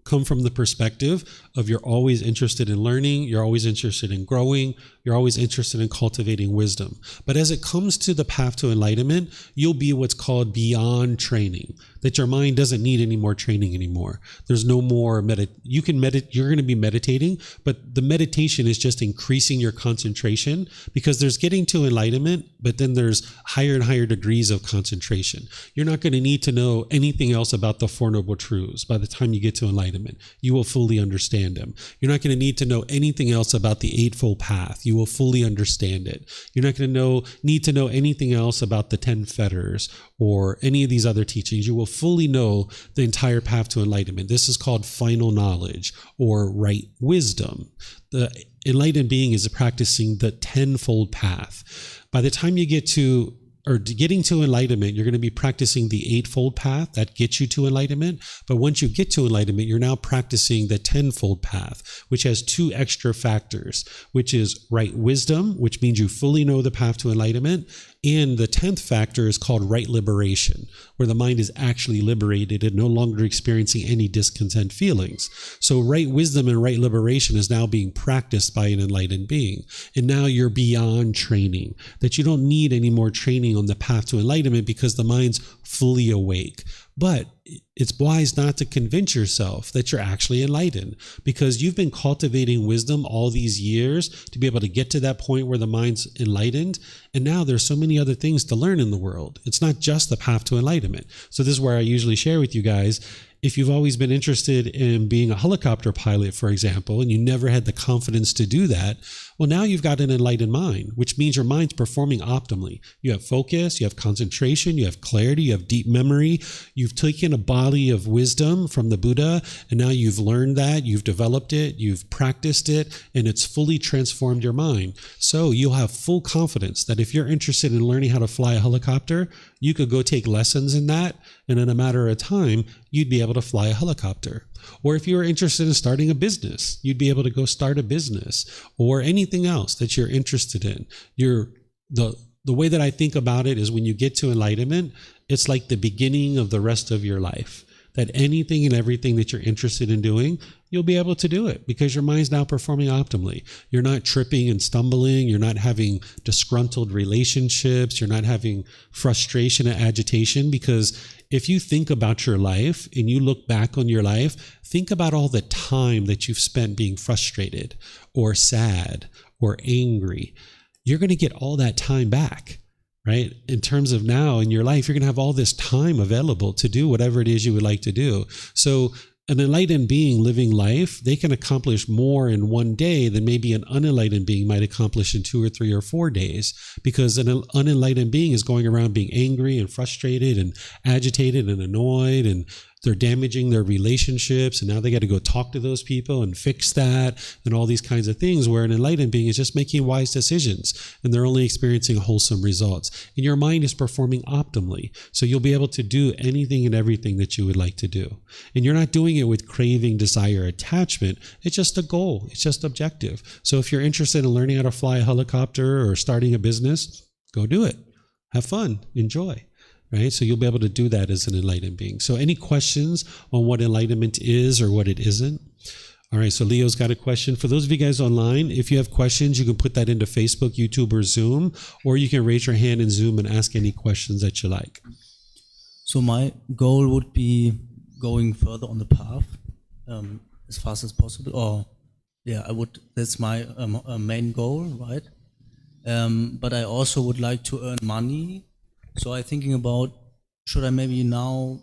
come from the perspective of you're always interested in learning, you're always interested in growing, you're always interested in cultivating wisdom. But as it comes to the path to enlightenment, you'll be what's called beyond training, that your mind doesn't need any more training anymore. There's no more you're going to be meditating, but the meditation is just increasing your concentration, because there's getting to enlightenment, but then there's higher and higher degrees of concentration. You're not going to need to know anything else about the Four Noble Truths by the time you get to enlightenment. You will fully understand them. You're not going to need to know anything else about the Eightfold Path. You will fully understand it. You're not going to need to know anything else about the 10 fetters or any of these other teachings. You will fully know the entire path to enlightenment. This is called final knowledge or right wisdom. The enlightened being is practicing the 10-fold path. By the time you get to getting to enlightenment, you're going to be practicing the Eightfold Path that gets you to enlightenment. But once you get to enlightenment, you're now practicing the 10-fold path, which has two extra factors, which is right wisdom, which means you fully know the path to enlightenment, And the 10th factor is called right liberation, where the mind is actually liberated and no longer experiencing any discontent feelings. So right wisdom and right liberation is now being practiced by an enlightened being. And now you're beyond training, that you don't need any more training on the path to enlightenment because the mind's fully awake. But it's wise not to convince yourself that you're actually enlightened, because you've been cultivating wisdom all these years to be able to get to that point where the mind's enlightened. And now there's so many other things to learn in the world. It's not just the path to enlightenment. So this is where I usually share with you guys, if you've always been interested in being a helicopter pilot, for example, and you never had the confidence to do that, well, now you've got an enlightened mind, which means your mind's performing optimally. You have focus, you have concentration, you have clarity, you have deep memory. You've taken a body of wisdom from the Buddha, and now you've learned that, you've developed it, you've practiced it, and it's fully transformed your mind. So you'll have full confidence that if you're interested in learning how to fly a helicopter, you could go take lessons in that, and in a matter of time, you'd be able to fly a helicopter. Or if you were interested in starting a business, you'd be able to go start a business, or anything else that you're interested in. The way that I think about it is when you get to enlightenment, it's like the beginning of the rest of your life. That anything and everything that you're interested in doing, you'll be able to do it because your mind's now performing optimally. You're not tripping and stumbling. You're not having disgruntled relationships. You're not having frustration and agitation, because if you think about your life and you look back on your life, think about all the time that you've spent being frustrated or sad or angry. You're going to get all that time back. Right? In terms of now in your life, you're going to have all this time available to do whatever it is you would like to do. So an enlightened being living life, they can accomplish more in one day than maybe an unenlightened being might accomplish in 2 or 3 or 4 days, because an unenlightened being is going around being angry and frustrated and agitated and annoyed, and they're damaging their relationships, and now they got to go talk to those people and fix that and all these kinds of things, where an enlightened being is just making wise decisions and they're only experiencing wholesome results. And your mind is performing optimally. So you'll be able to do anything and everything that you would like to do. And you're not doing it with craving, desire, attachment. It's just a goal. It's just objective. So if you're interested in learning how to fly a helicopter or starting a business, go do it. Have fun. Enjoy. Right? So you'll be able to do that as an enlightened being. So any questions on what enlightenment is or what it isn't? All right, so Leo's got a question. For those of you guys online, if you have questions, you can put that into Facebook, YouTube, or Zoom, or you can raise your hand in Zoom and ask any questions that you like. So my goal would be going further on the path as fast as possible. Or, yeah, that's my main goal, right? But I also would like to earn money. So I'm thinking about, should I maybe now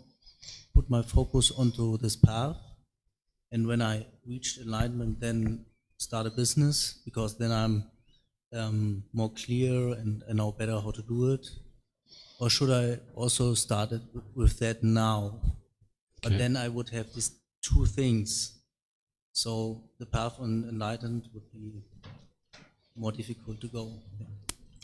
put my focus onto this path, and when I reach enlightenment, then start a business, because then I'm more clear and I know better how to do it? Or should I also start it with that now? But then I would have these two things. So the path on enlightenment would be more difficult to go. Yeah.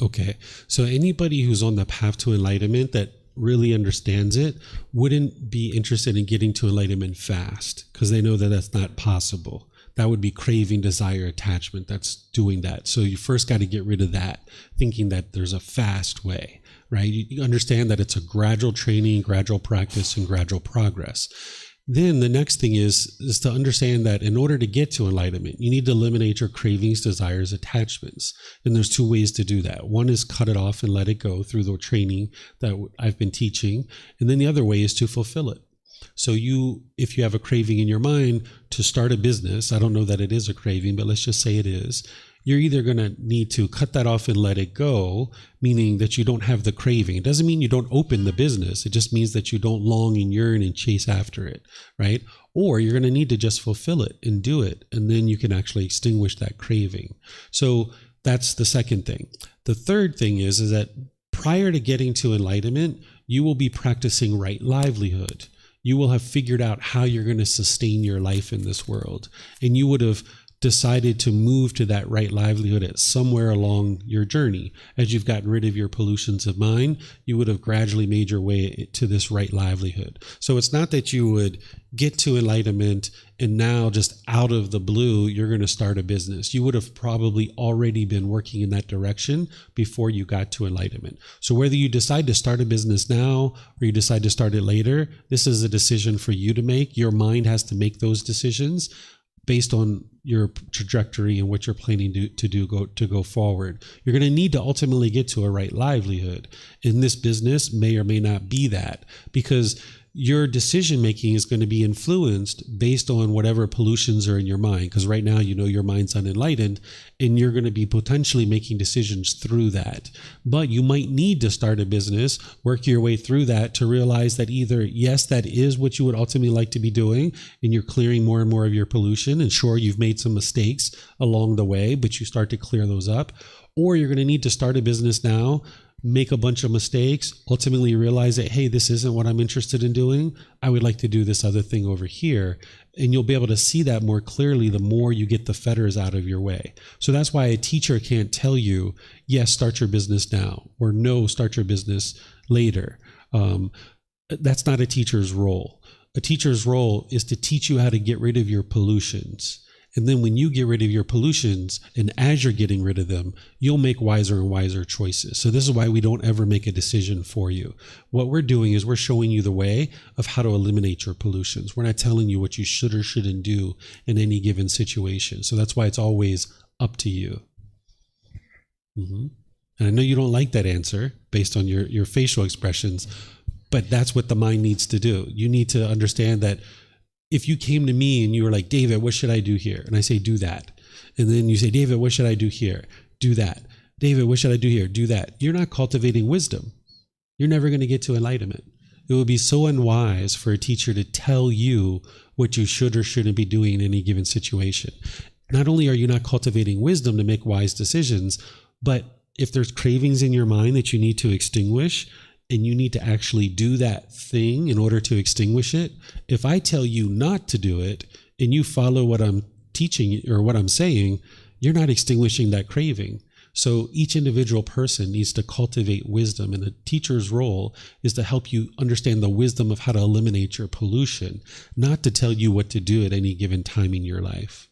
Okay, so anybody who's on the path to enlightenment that really understands it wouldn't be interested in getting to enlightenment fast, because they know that that's not possible. That would be craving, desire, attachment. That's doing that. So you first got to get rid of that, thinking that there's a fast way, right? You understand that it's a gradual training, gradual practice, and gradual progress. Then the next thing is to understand that in order to get to enlightenment, you need to eliminate your cravings, desires, attachments. And there's 2 ways to do that. One is cut it off and let it go through the training that I've been teaching. And then the other way is to fulfill it. So if you have a craving in your mind to start a business, I don't know that it is a craving, but let's just say it is, you're either going to need to cut that off and let it go, meaning that you don't have the craving. It doesn't mean you don't open the business. It just means that you don't long and yearn and chase after it, right? Or you're going to need to just fulfill it and do it, and then you can actually extinguish that craving. So that's the second thing. The third thing is that prior to getting to enlightenment, you will be practicing right livelihood. You will have figured out how you're going to sustain your life in this world, and you would have decided to move to that right livelihood at somewhere along your journey. As you've gotten rid of your pollutions of mind, you would have gradually made your way to this right livelihood. So it's not that you would get to enlightenment and now just out of the blue, you're going to start a business. You would have probably already been working in that direction before you got to enlightenment. So whether you decide to start a business now or you decide to start it later, this is a decision for you to make. Your mind has to make those decisions based on your trajectory and what you're planning to go forward. You're going to need to ultimately get to a right livelihood. And this business may or may not be that, because your decision making is going to be influenced based on whatever pollutions are in your mind. Because right now, you know, your mind's unenlightened, and you're going to be potentially making decisions through that. But you might need to start a business, work your way through that to realize that either, yes, that is what you would ultimately like to be doing, and you're clearing more and more of your pollution. And sure, you've made some mistakes along the way, but you start to clear those up. Or you're going to need to start a business now, make a bunch of mistakes, ultimately realize that, hey, this isn't what I'm interested in doing. I would like to do this other thing over here. And you'll be able to see that more clearly the more you get the fetters out of your way. So that's why a teacher can't tell you, yes, start your business now, or no, start your business later. That's not a teacher's role. A teacher's role is to teach you how to get rid of your pollutions. And then when you get rid of your pollutions, and as you're getting rid of them, you'll make wiser and wiser choices. So this is why we don't ever make a decision for you. What we're doing is we're showing you the way of how to eliminate your pollutions. We're not telling you what you should or shouldn't do in any given situation. So that's why it's always up to you. And I know you don't like that answer based on your facial expressions, but that's what the mind needs to do. You need to understand that if you came to me and you were like, David, what should I do here? And I say, do that. And then you say, David, what should I do here? Do that. David, what should I do here? Do that. You're not cultivating wisdom. You're never going to get to enlightenment. It would be so unwise for a teacher to tell you what you should or shouldn't be doing in any given situation. Not only are you not cultivating wisdom to make wise decisions, but if there's cravings in your mind that you need to extinguish, and you need to actually do that thing in order to extinguish it, if I tell you not to do it and you follow what I'm teaching or what I'm saying, you're not extinguishing that craving. So each individual person needs to cultivate wisdom, and a teacher's role is to help you understand the wisdom of how to eliminate your pollution, not to tell you what to do at any given time in your life.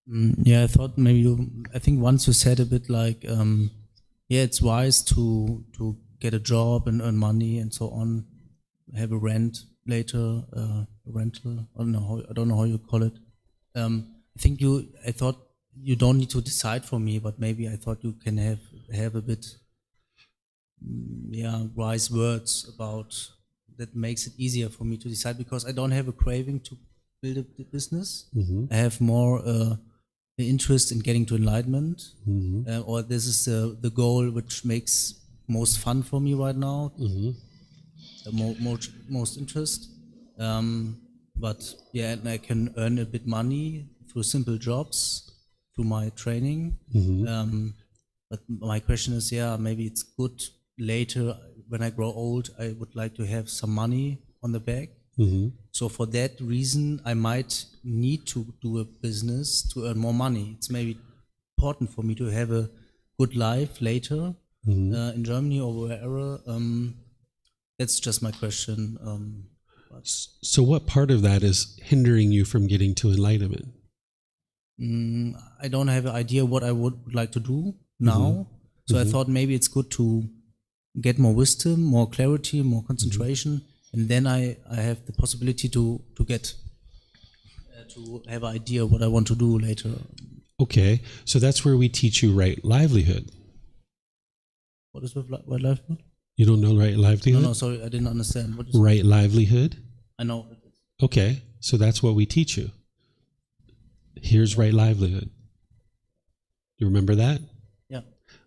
Yeah, I think once you said a bit like, it's wise to get a job and earn money and so on, have a rent later, a rental. I don't know how you call it. I thought you don't need to decide for me, but maybe I thought you can have a bit, wise words about that makes it easier for me to decide, because I don't have a craving to build a business. I have more interest in getting to enlightenment, or this is the goal which makes most fun for me right now, most interest. But and I can earn a bit money through simple jobs, through my training. But my question is, maybe it's good later when I grow old, I would like to have some money on the back. So for that reason, I might need to do a business to earn more money. It's maybe important for me to have a good life later. In Germany or wherever. That's just my question. So what part of that is hindering you from getting to enlightenment? I don't have an idea what I would like to do now. So I thought maybe it's good to get more wisdom, more clarity, more concentration, and then I have the possibility to get to have an idea what I want to do later. Okay, so that's where we teach you right livelihood. What is right livelihood? You don't know right livelihood? No, sorry, I didn't understand. What is right livelihood? I know. Okay, so that's what we teach you. Here's right livelihood. You remember that? Yeah.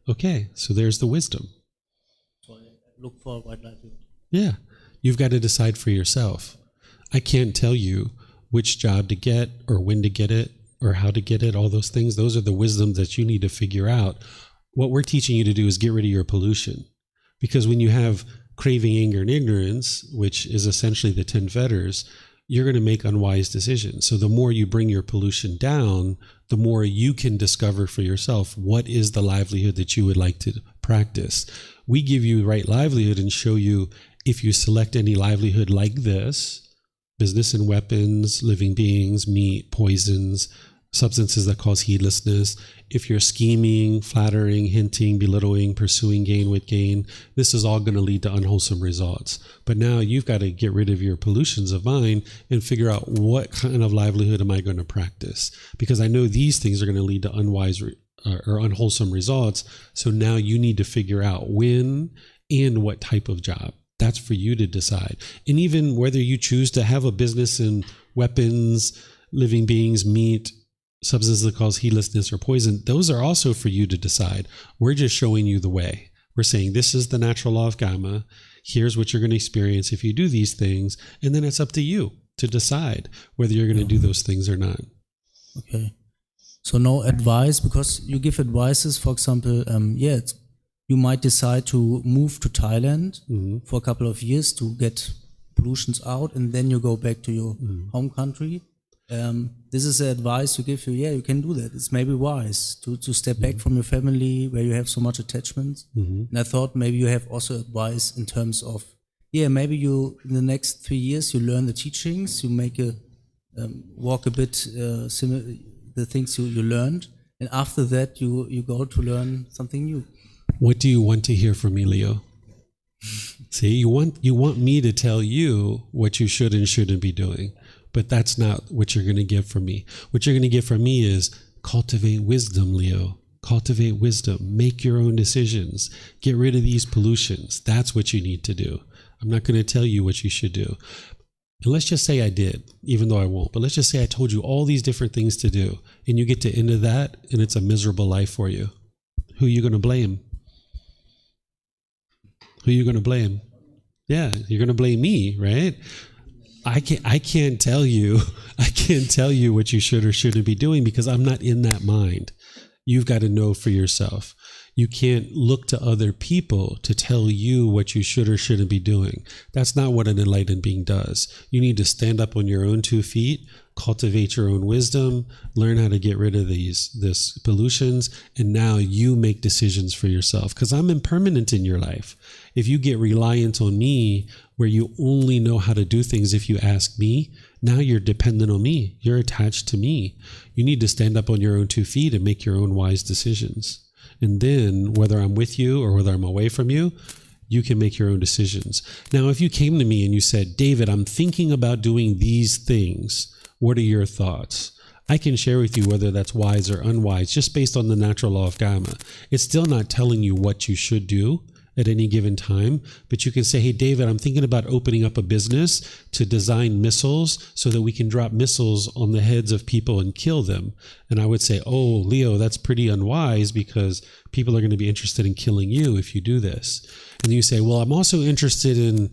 Okay, so there's the wisdom. So I look for right livelihood. Yeah, you've got to decide for yourself. I can't tell you which job to get or when to get it or how to get it, all those things. Those are the wisdoms that you need to figure out. What we're teaching you to do is get rid of your pollution. Because when you have craving, anger, and ignorance, which is essentially the 10 fetters, you're going to make unwise decisions. So the more you bring your pollution down, the more you can discover for yourself what is the livelihood that you would like to practice. We give you right livelihood and show you if you select any livelihood like this, business and weapons, living beings, meat, poisons, substances that cause heedlessness. If you're scheming, flattering, hinting, belittling, pursuing gain with gain, this is all going to lead to unwholesome results. But now you've got to get rid of your pollutions of mind and figure out what kind of livelihood am I going to practice? Because I know these things are going to lead to unwise or unwholesome results. So now you need to figure out when and what type of job. That's for you to decide. And even whether you choose to have a business in weapons, living beings, meat, substances that cause heedlessness or poison, those are also for you to decide. We're just showing you the way. We're saying this is the natural law of karma. Here's what you're going to experience if you do these things. And then it's up to you to decide whether you're going to do those things or not. Okay. So no advice, because you give advices, for example, you might decide to move to Thailand for a couple of years to get pollutions out, and then you go back to your home country. This is the advice you give you can do that. It's maybe wise to step back from your family where you have so much attachment. And I thought maybe you have also advice in terms of, maybe you, in the next 3 years, you learn the teachings, you make walk a bit the things you learned, and after that you go to learn something new. What do you want to hear from me, Leo? See, you want me to tell you what you should and shouldn't be doing. But that's not what you're going to get from me. What you're going to get from me is cultivate wisdom, Leo. Cultivate wisdom. Make your own decisions. Get rid of these pollutions. That's what you need to do. I'm not going to tell you what you should do. And let's just say I did, even though I won't. But let's just say I told you all these different things to do, and you get to end of that, and it's a miserable life for you. Who are you going to blame? Who are you going to blame? Yeah, you're going to blame me, right? I can't tell you what you should or shouldn't be doing because I'm not in that mind. You've got to know for yourself. You can't look to other people to tell you what you should or shouldn't be doing. That's not what an enlightened being does. You need to stand up on your own 2 feet, cultivate your own wisdom, learn how to get rid of this pollutions, and now you make decisions for yourself because I'm impermanent in your life. If you get reliant on me, where you only know how to do things if you ask me, now you're dependent on me. You're attached to me. You need to stand up on your own 2 feet and make your own wise decisions. And then whether I'm with you or whether I'm away from you, you can make your own decisions. Now, if you came to me and you said, David, I'm thinking about doing these things. What are your thoughts? I can share with you whether that's wise or unwise, just based on the natural law of karma. It's still not telling you what you should do at any given time, but you can say, hey, David, I'm thinking about opening up a business to design missiles so that we can drop missiles on the heads of people and kill them. And I would say, oh, Leo, that's pretty unwise because people are going to be interested in killing you if you do this. And you say, well, I'm also interested in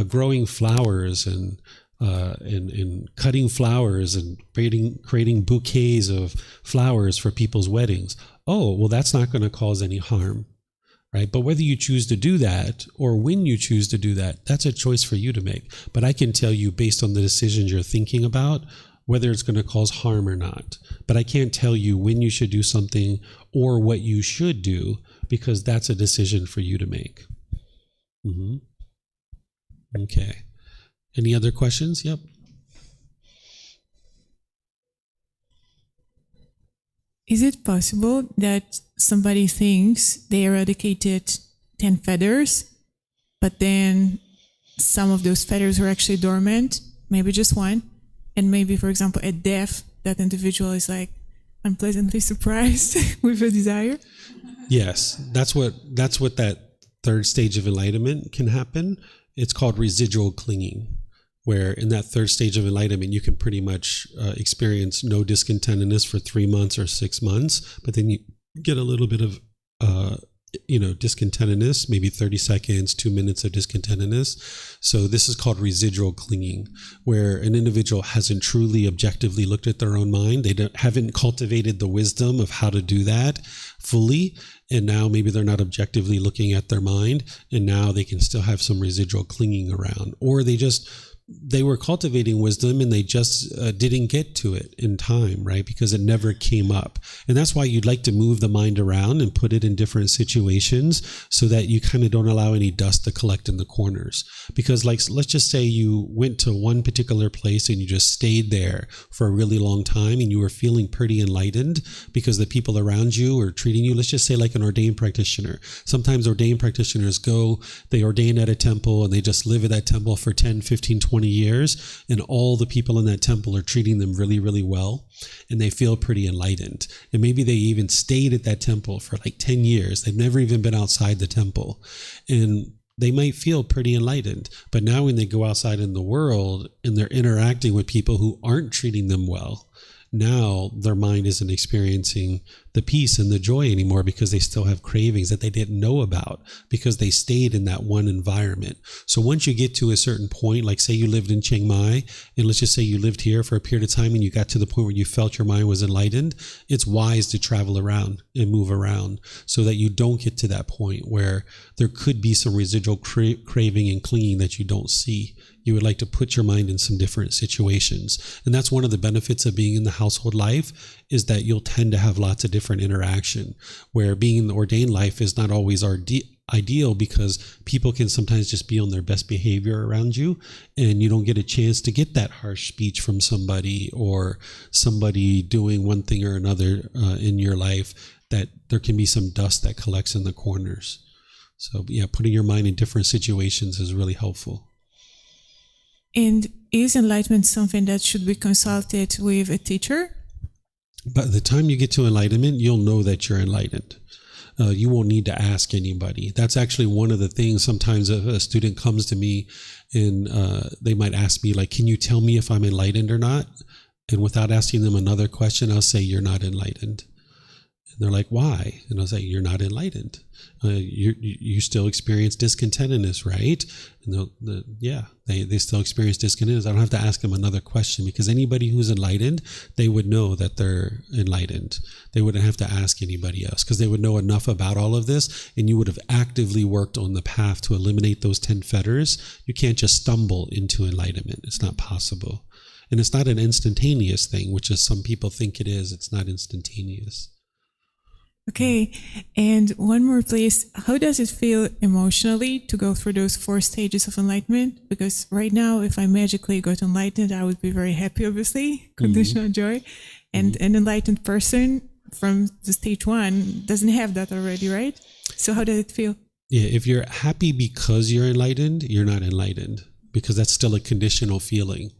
growing flowers and cutting flowers and creating bouquets of flowers for people's weddings. Oh, well, that's not going to cause any harm. Right? But whether you choose to do that or when you choose to do that, that's a choice for you to make. But I can tell you based on the decisions you're thinking about, whether it's going to cause harm or not. But I can't tell you when you should do something or what you should do because that's a decision for you to make. Okay. Any other questions? Yep. Is it possible that somebody thinks they eradicated 10 feathers, but then some of those feathers were actually dormant, maybe just one, and maybe, for example, at death, that individual is like unpleasantly surprised with a desire? Yes, that's what that third stage of enlightenment can happen. It's called residual clinging, where in that third stage of enlightenment, you can pretty much experience no discontentedness for 3 months or 6 months, but then you get a little bit of, discontentedness, maybe 30 seconds, 2 minutes of discontentedness. So this is called residual clinging, where an individual hasn't truly objectively looked at their own mind. They haven't cultivated the wisdom of how to do that fully. And now maybe they're not objectively looking at their mind, and now they can still have some residual clinging around, or they just they were cultivating wisdom and they just didn't get to it in time, right? Because it never came up. And that's why you'd like to move the mind around and put it in different situations so that you kind of don't allow any dust to collect in the corners. Because like, let's just say you went to one particular place and you just stayed there for a really long time and you were feeling pretty enlightened because the people around you are treating you, let's just say like an ordained practitioner. Sometimes ordained practitioners they ordain at a temple and they just live at that temple for 10, 15, 20 years, and all the people in that temple are treating them really, really well, and they feel pretty enlightened. And maybe they even stayed at that temple for like 10 years. They've never even been outside the temple, and they might feel pretty enlightened. But now when they go outside in the world and they're interacting with people who aren't treating them well, now their mind isn't experiencing the peace and the joy anymore because they still have cravings that they didn't know about because they stayed in that one environment. So once you get to a certain point, like say you lived in Chiang Mai, and let's just say you lived here for a period of time and you got to the point where you felt your mind was enlightened, it's wise to travel around and move around so that you don't get to that point where there could be some residual craving and clinging that you don't see. You would like to put your mind in some different situations. And that's one of the benefits of being in the household life, is that you'll tend to have lots of different interaction, where being in the ordained life is not always ideal because people can sometimes just be on their best behavior around you and you don't get a chance to get that harsh speech from somebody or somebody doing one thing or another in your life, that there can be some dust that collects in the corners. So yeah, putting your mind in different situations is really helpful. And is enlightenment something that should be consulted with a teacher? By the time you get to enlightenment, you'll know that you're enlightened. You won't need to ask anybody. That's actually one of the things. Sometimes a student comes to me and they might ask me, like, can you tell me if I'm enlightened or not? And without asking them another question, I'll say, you're not enlightened. And they're like, why? And I'll say, you're not enlightened. You still experience discontentedness, right? And they still experience discontentedness. I don't have to ask them another question, because anybody who's enlightened, they would know that they're enlightened. They wouldn't have to ask anybody else, because they would know enough about all of this, and you would have actively worked on the path to eliminate those 10 fetters. You can't just stumble into enlightenment. It's not possible. And it's not an instantaneous thing, which is some people think it is. It's not instantaneous. Okay, and one more please. How does it feel emotionally to go through those 4 stages of enlightenment? Because right now, if I magically got enlightened, I would be very happy, obviously, conditional joy. And an enlightened person from the stage 1 doesn't have that already, right? So how does it feel? Yeah, if you're happy because you're enlightened, you're not enlightened, because that's still a conditional feeling.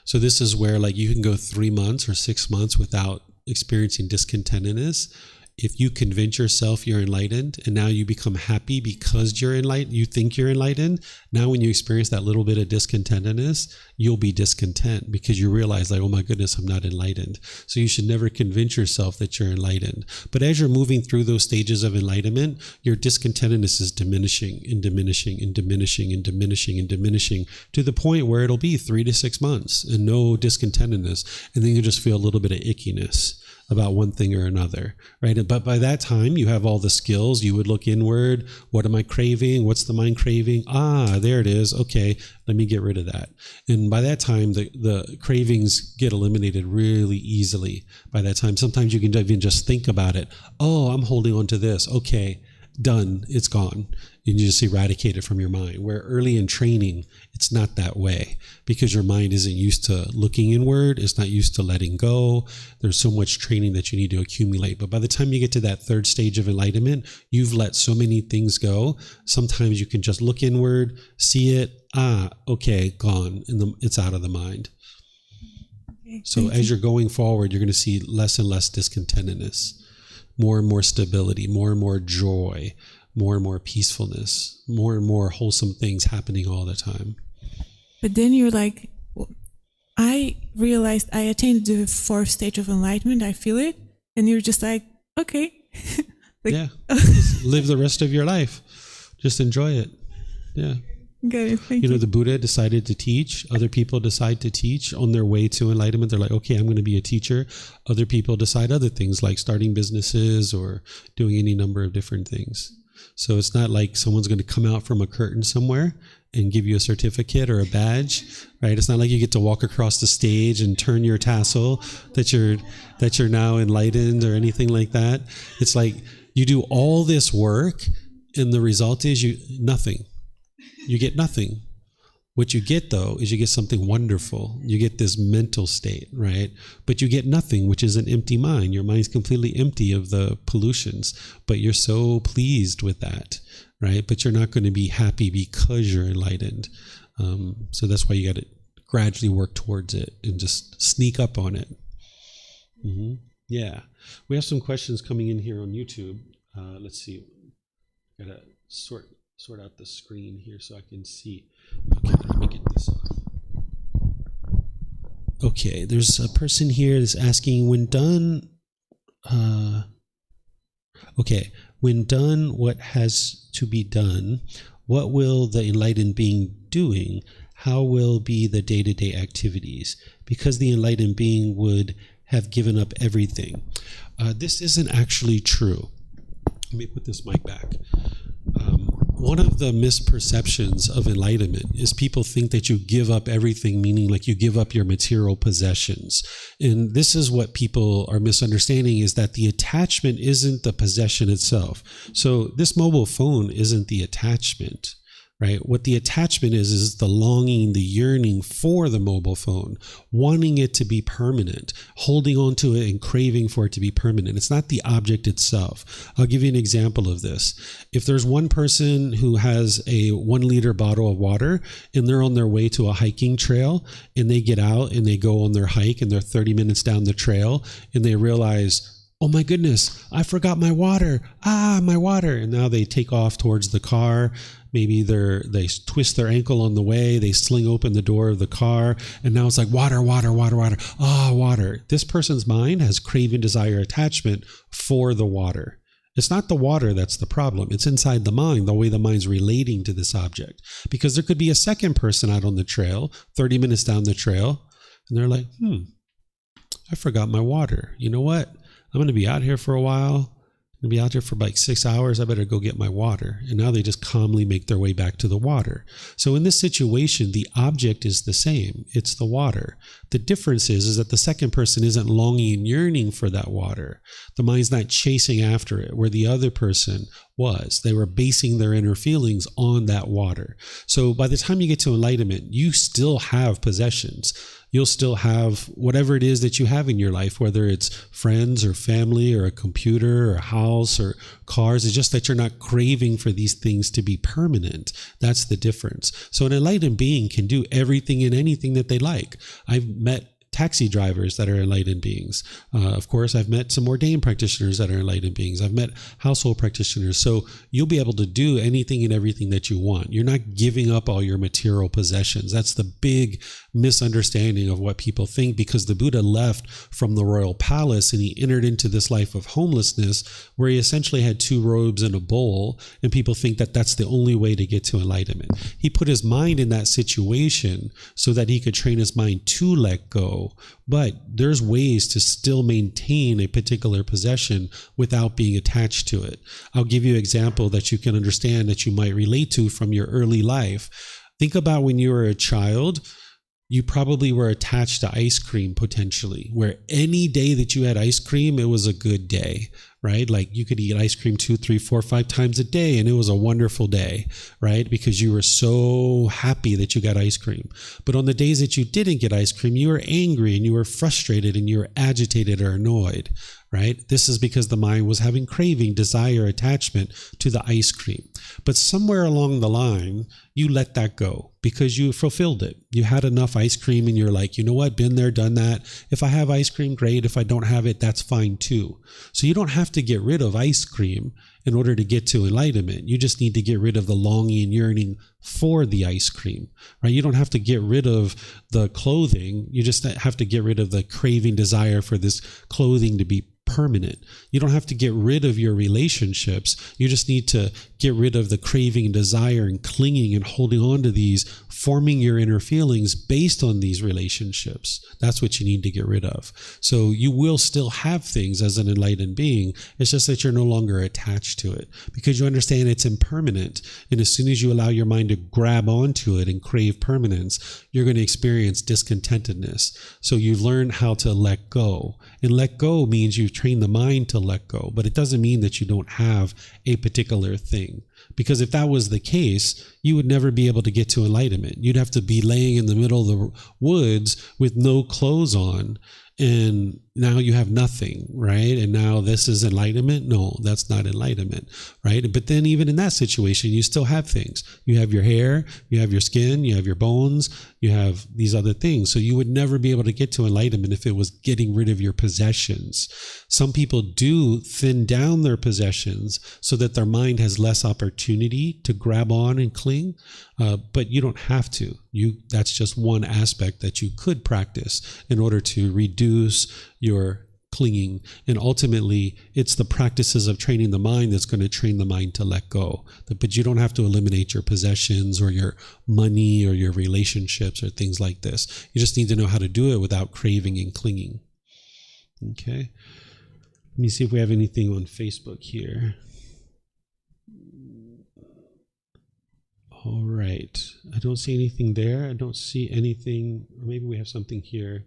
So this is where, like, you can go 3 months or 6 months without experiencing discontentedness. If you convince yourself you're enlightened and now you become happy because you're enlightened, you think you're enlightened, now when you experience that little bit of discontentedness, you'll be discontent because you realize, like, oh my goodness, I'm not enlightened. So you should never convince yourself that you're enlightened. But as you're moving through those stages of enlightenment, your discontentedness is diminishing and diminishing and diminishing and diminishing and diminishing to the point where it'll be 3 to 6 months and no discontentedness. And then you just feel a little bit of ickiness about one thing or another, right? But by that time, you have all the skills. You would look inward. What am I craving? What's the mind craving? Ah, there it is. Okay, let me get rid of that. And by that time, the cravings get eliminated really easily. By that time, sometimes you can even just think about it. Oh, I'm holding on to this. Okay, done. It's gone. You just eradicate it from your mind. Where early in training, it's not that way, because your mind isn't used to looking inward. It's not used to letting go. There's so much training that you need to accumulate. But by the time you get to that 3rd stage of enlightenment, you've let so many things go. Sometimes you can just look inward, see it. Ah, okay, gone. And it's out of the mind. Okay, so as you're going forward, you're going to see less and less discontentedness, more and more stability, more and more joy, more and more peacefulness, more and more wholesome things happening all the time. But then you're like, I realized I attained the 4th stage of enlightenment. I feel it. And you're just like, okay. Like, yeah. Just live the rest of your life. Just enjoy it. Yeah. Got it. Thank you. The Buddha decided to teach. Other people decide to teach on their way to enlightenment. They're like, okay, I'm going to be a teacher. Other people decide other things, like starting businesses or doing any number of different things. So it's not like someone's going to come out from a curtain somewhere and give you a certificate or a badge, right? It's not like you get to walk across the stage and turn your tassel that you're now enlightened or anything like that. It's like you do all this work and the result is nothing. You get nothing. What you get, though, is you get something wonderful. You get this mental state, right? But you get nothing, which is an empty mind. Your mind's completely empty of the pollutions, but you're so pleased with that, right? But you're not going to be happy because you're enlightened. So that's why you got to gradually work towards it and just sneak up on it. Mm-hmm. Yeah. We have some questions coming in here on YouTube. Let's see. Got to sort out the screen here so I can see. Okay, let me get this off. Okay, there's a person here that's asking, when done what has to be done, what will the enlightened being doing? How will be the day-to-day activities? Because the enlightened being would have given up everything. This isn't actually true. Let me put this mic back. One of the misperceptions of enlightenment is people think that you give up everything, meaning like you give up your material possessions. And this is what people are misunderstanding, is that the attachment isn't the possession itself. So this mobile phone isn't the attachment, right? What the attachment is the longing, the yearning for the mobile phone, wanting it to be permanent, holding on to it and craving for it to be permanent. It's not the object itself. I'll give you an example of this. If there's one person who has a 1 liter bottle of water and they're on their way to a hiking trail and they get out and they go on their hike and they're 30 minutes down the trail and they realize, oh my goodness, I forgot my water. My water. And now they take off towards the car. Maybe they twist their ankle on the way. They sling open the door of the car. And now it's like water, water, water, water. Water. This person's mind has craving, desire, attachment for the water. It's not the water that's the problem. It's inside the mind, the way the mind's relating to this object. Because there could be a second person out on the trail, 30 minutes down the trail, and they're like, I forgot my water. You know what? I'm going to be out here for a while. I'm going to be out here for like 6 hours. I better go get my water. And now they just calmly make their way back to the water. So in this situation, the object is the same. It's the water. The difference is that the second person isn't longing and yearning for that water. The mind's not chasing after it, where the other person was. They were basing their inner feelings on that water. So by the time you get to enlightenment, you still have possessions. You'll still have whatever it is that you have in your life, whether it's friends or family or a computer or a house or cars. It's just that you're not craving for these things to be permanent. That's the difference. So an enlightened being can do everything and anything that they like. I've met taxi drivers that are enlightened beings. Of course, I've met some ordained practitioners that are enlightened beings. I've met household practitioners. So you'll be able to do anything and everything that you want. You're not giving up all your material possessions. That's the big misunderstanding of what people think, because the Buddha left from the royal palace and he entered into this life of homelessness where he essentially had 2 robes and a bowl, and people think that that's the only way to get to enlightenment. He put his mind in that situation so that he could train his mind to let go. But there's ways to still maintain a particular possession without being attached to it. I'll give you an example that you can understand, that you might relate to from your early life. Think about when you were a child. You probably were attached to ice cream potentially, where any day that you had ice cream, it was a good day, right? Like you could eat ice cream 2, 3, 4, 5 times a day and it was a wonderful day, right? Because you were so happy that you got ice cream. But on the days that you didn't get ice cream, you were angry and you were frustrated and you were agitated or annoyed, right? This is because the mind was having craving, desire, attachment to the ice cream. But somewhere along the line, you let that go because you fulfilled it. You had enough ice cream and you're like, you know what, been there, done that. If I have ice cream, great. If I don't have it, that's fine too. So you don't have to get rid of ice cream in order to get to enlightenment. You just need to get rid of the longing and yearning for the ice cream, right? You don't have to get rid of the clothing. You just have to get rid of the craving, desire for this clothing to be impermanent. You don't have to get rid of your relationships. You just need to get rid of the craving, desire, and clinging and holding on to these, forming your inner feelings based on these relationships. That's what you need to get rid of. So you will still have things as an enlightened being. It's just that you're no longer attached to it because you understand it's impermanent. And as soon as you allow your mind to grab onto it and crave permanence, you're going to experience discontentedness. So you've learned how to let go. And let go means you've trained the mind to let go, but it doesn't mean that you don't have a particular thing. Because if that was the case, you would never be able to get to enlightenment. You'd have to be laying in the middle of the woods with no clothes on, and now you have nothing, right? And now this is enlightenment? No, that's not enlightenment, right? But then even in that situation, you still have things. You have your hair, you have your skin, you have your bones, you have these other things. So you would never be able to get to enlightenment if it was getting rid of your possessions. Some people do thin down their possessions so that their mind has less opportunity to grab on and cling, but you don't have to. That's just one aspect that you could practice in order to reduce your clinging. And ultimately, it's the practices of training the mind that's going to train the mind to let go. But you don't have to eliminate your possessions or your money or your relationships or things like this. You just need to know how to do it without craving and clinging. Okay. Let me see if we have anything on Facebook here. All right. I don't see anything there. I don't see anything. Or maybe we have something here.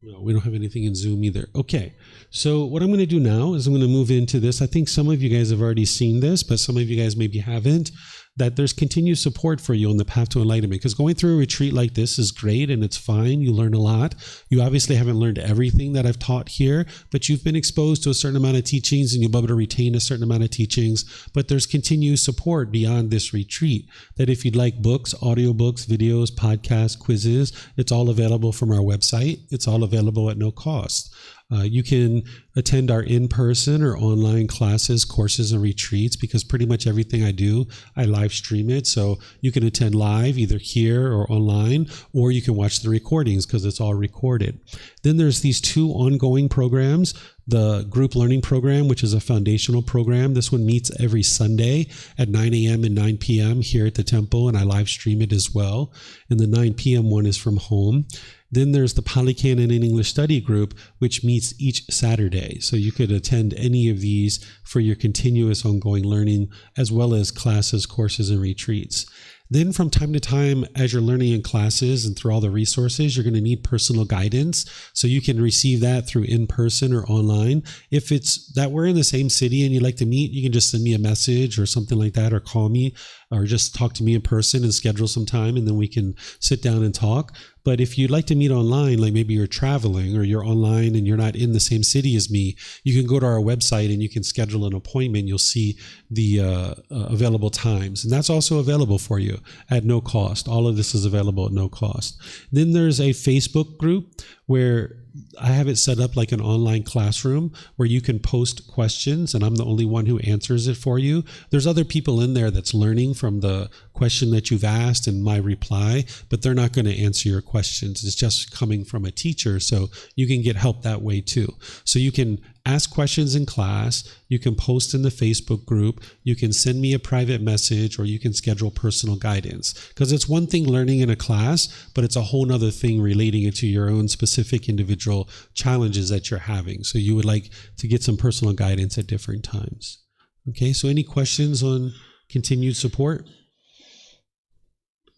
No, we don't have anything in Zoom either. Okay, so what I'm going to do now is I'm going to move into this. I think some of you guys have already seen this, but some of you guys maybe haven't, that there's continued support for you on the path to enlightenment. Because going through a retreat like this is great and it's fine. You learn a lot. You obviously haven't learned everything that I've taught here, but you've been exposed to a certain amount of teachings and you'll be able to retain a certain amount of teachings. But there's continued support beyond this retreat. That if you'd like books, audiobooks, videos, podcasts, quizzes, it's all available from our website. It's all available at no cost. You can attend our in-person or online classes, courses, and retreats because pretty much everything I do, I live stream it. So you can attend live either here or online, or you can watch the recordings because it's all recorded. Then there's these two ongoing programs. The group learning program, which is a foundational program. This one meets every Sunday at 9 a.m. and 9 p.m. here at the temple, and I live stream it as well. And the 9 p.m. one is from home. Then there's the Pali Canon and English study group, which meets each Saturday. So you could attend any of these for your continuous ongoing learning, as well as classes, courses, and retreats. Then from time to time, as you're learning in classes and through all the resources, you're going to need personal guidance. So you can receive that through in-person or online. If it's that we're in the same city and you'd like to meet, you can just send me a message or something like that, or call me, or just talk to me in person and schedule some time, and then we can sit down and talk. But if you'd like to meet online, like maybe you're traveling or you're online and you're not in the same city as me, you can go to our website and you can schedule an appointment. You'll see the available times. And that's also available for you at no cost. All of this is available at no cost. Then there's a Facebook group where I have it set up like an online classroom where you can post questions and I'm the only one who answers it for you. There's other people in there that's learning from the question that you've asked and my reply, but they're not going to answer your questions. It's just coming from a teacher, so you can get help that way too. So you can ask questions in class, you can post in the Facebook group, you can send me a private message, or you can schedule personal guidance. Because it's one thing learning in a class, but it's a whole nother thing relating it to your own specific individual challenges that you're having. So you would like to get some personal guidance at different times. Okay, so any questions on continued support?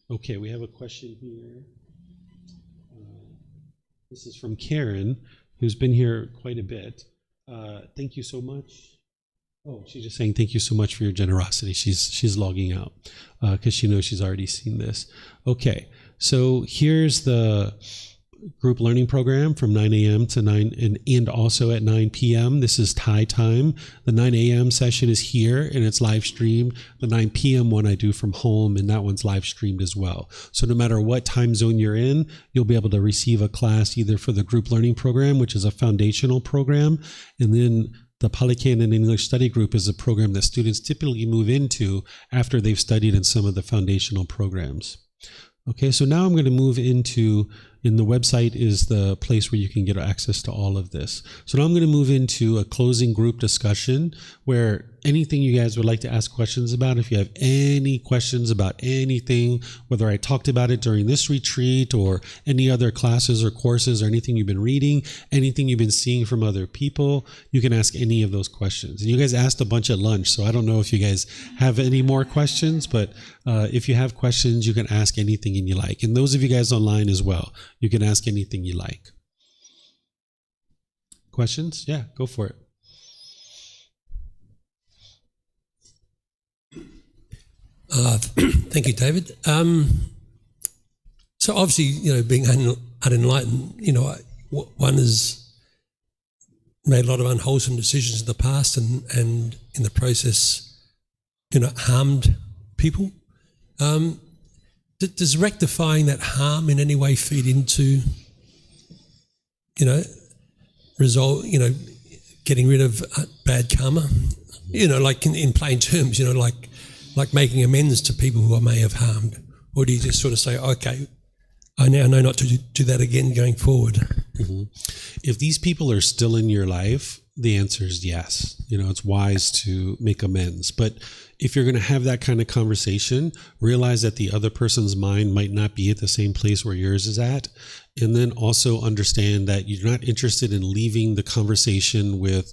Okay, we have a question here. This is from Karen, who's been here quite a bit. Thank you so much. Oh, she's just saying thank you so much for your generosity. She's logging out because she knows she's already seen this. Okay, so here's the group learning program from 9 a.m. to 9 and also at 9 p.m. This is Thai time. The 9 a.m. session is here and it's live streamed. The 9 p.m. one I do from home, and that one's live streamed as well. So no matter what time zone you're in, you'll be able to receive a class either for the group learning program, which is a foundational program, and then the Pali Canon English study group is a program that students typically move into after they've studied in some of the foundational programs. Okay, so now I'm going to move into And the website is the place where you can get access to all of this. So now I'm going to move into a closing group discussion where anything you guys would like to ask questions about, if you have any questions about anything, whether I talked about it during this retreat or any other classes or courses or anything you've been reading, anything you've been seeing from other people, you can ask any of those questions. And you guys asked a bunch at lunch, so I don't know if you guys have any more questions, but if you have questions, you can ask anything you like. And those of you guys online as well, you can ask anything you like. Questions? Yeah, go for it. Thank you, David. So obviously, being unenlightened, one has made a lot of unwholesome decisions in the past and in the process, harmed people. Does rectifying that harm in any way feed into, getting rid of bad karma? Like in plain terms, like making amends to people who I may have harmed? Or do you just sort of say, okay, I now know not to do that again going forward? Mm-hmm. If these people are still in your life, the answer is yes. It's wise to make amends. But if you're going to have that kind of conversation, realize that the other person's mind might not be at the same place where yours is at. And then also understand that you're not interested in leaving the conversation with,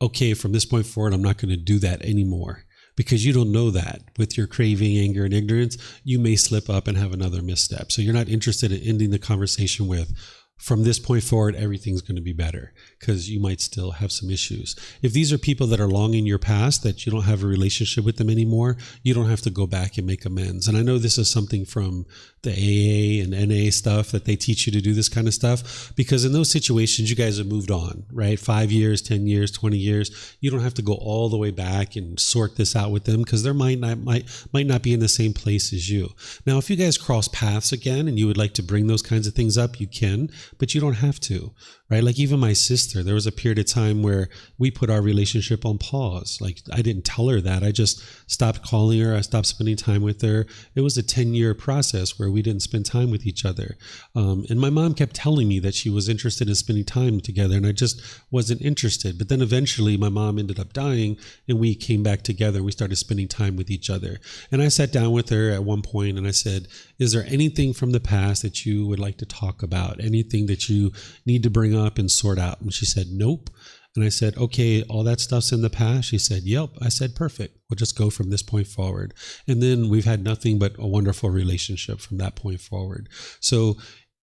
okay, from this point forward, I'm not going to do that anymore. Because you don't know that. With your craving, anger, and ignorance, you may slip up and have another misstep. So you're not interested in ending the conversation with, from this point forward, everything's going to be better, because you might still have some issues. If these are people that are long in your past, that you don't have a relationship with them anymore, you don't have to go back and make amends. And I know this is something from the AA and NA stuff that they teach you to do this kind of stuff, because in those situations, you guys have moved on, right? 5 years, 10 years, 20 years. You don't have to go all the way back and sort this out with them, because their mind might not be in the same place as you. Now, if you guys cross paths again and you would like to bring those kinds of things up, you can, but you don't have to, right? Like even my sister, there was a period of time where we put our relationship on pause. Like I didn't tell her that. I just stopped calling her. I stopped spending time with her. It was a 10-year process where we didn't spend time with each other. And my mom kept telling me that she was interested in spending time together, and I just wasn't interested. But then eventually my mom ended up dying, and we came back together and we started spending time with each other. And I sat down with her at one point and I said, is there anything from the past that you would like to talk about? Anything that you need to bring up and sort out? And she said, nope. And I said, okay, all that stuff's in the past? She said, yep. I said, perfect. We'll just go from this point forward. And then we've had nothing but a wonderful relationship from that point forward. So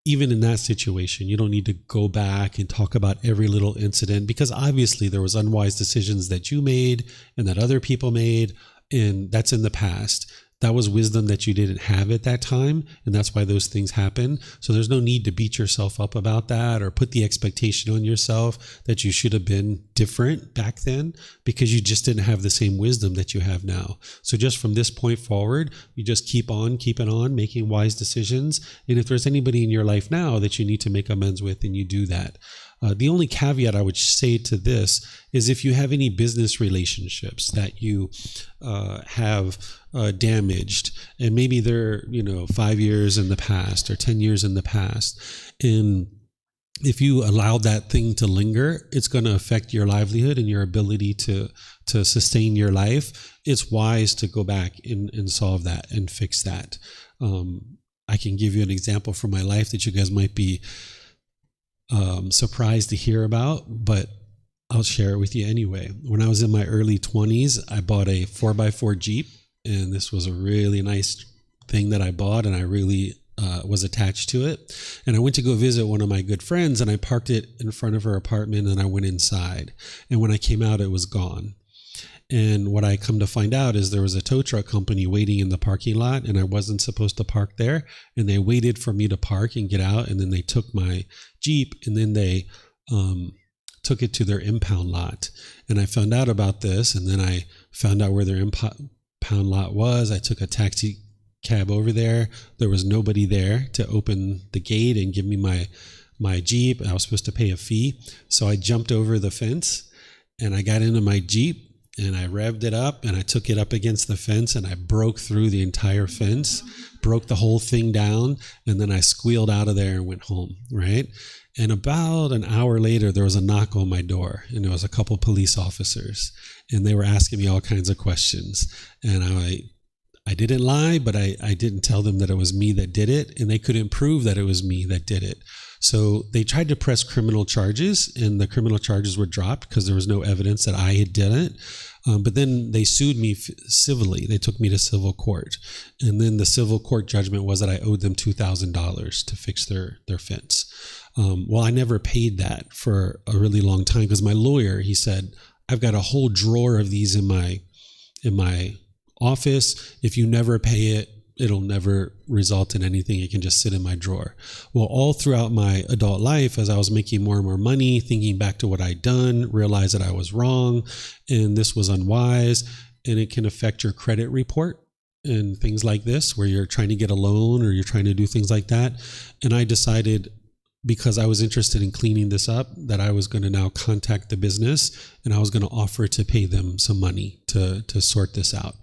even in that situation, you don't need to go back and talk about every little incident, because obviously there was unwise decisions that you made and that other people made, and that's in the past. That was wisdom that you didn't have at that time, and that's why those things happen. So there's no need to beat yourself up about that or put the expectation on yourself that you should have been different back then, because you just didn't have the same wisdom that you have now. So just from this point forward, you just keep on keeping on, making wise decisions. And if there's anybody in your life now that you need to make amends with, then you do that. The only caveat I would say to this is if you have any business relationships that you have damaged, and maybe they're 5 years in the past or 10 years in the past, and if you allow that thing to linger, it's going to affect your livelihood and your ability to sustain your life. It's wise to go back and solve that and fix that. I can give you an example from my life that you guys might be surprised to hear about, but I'll share it with you anyway. When I was in my early 20s, I bought a 4x4 Jeep, and this was a really nice thing that I bought, and I really was attached to it. And I went to go visit one of my good friends, and I parked it in front of her apartment, and I went inside. And when I came out, it was gone. And what I come to find out is there was a tow truck company waiting in the parking lot, and I wasn't supposed to park there. And they waited for me to park and get out, and then they took my Jeep, and then they took it to their impound lot. And I found out about this, and then I found out where their impound lot was. I took a taxi cab over there. There was nobody there to open the gate and give me my Jeep. I was supposed to pay a fee. So I jumped over the fence, and I got into my Jeep. and I revved it up and I took it up against the fence and I broke through the entire fence, broke the whole thing down, and then I squealed out of there and went home, right? And about an hour later, there was a knock on my door, and there was a couple police officers, and they were asking me all kinds of questions. And I didn't lie, but I didn't tell them that it was me that did it, and they couldn't prove that it was me that did it. So they tried to press criminal charges, and the criminal charges were dropped because there was no evidence that I had done it. But then they sued me civilly. They took me to civil court. And then the civil court judgment was that I owed them $2,000 to fix their fence. Well, I never paid that for a really long time because my lawyer, he said, I've got a whole drawer of these in my office. If you never pay it, it'll never result in anything. It can just sit in my drawer. Well, all throughout my adult life, as I was making more and more money, thinking back to what I'd done, realized that I was wrong and this was unwise, and it can affect your credit report and things like this, where you're trying to get a loan or you're trying to do things like that. And I decided, because I was interested in cleaning this up, that I was going to now contact the business and I was going to offer to pay them some money to sort this out.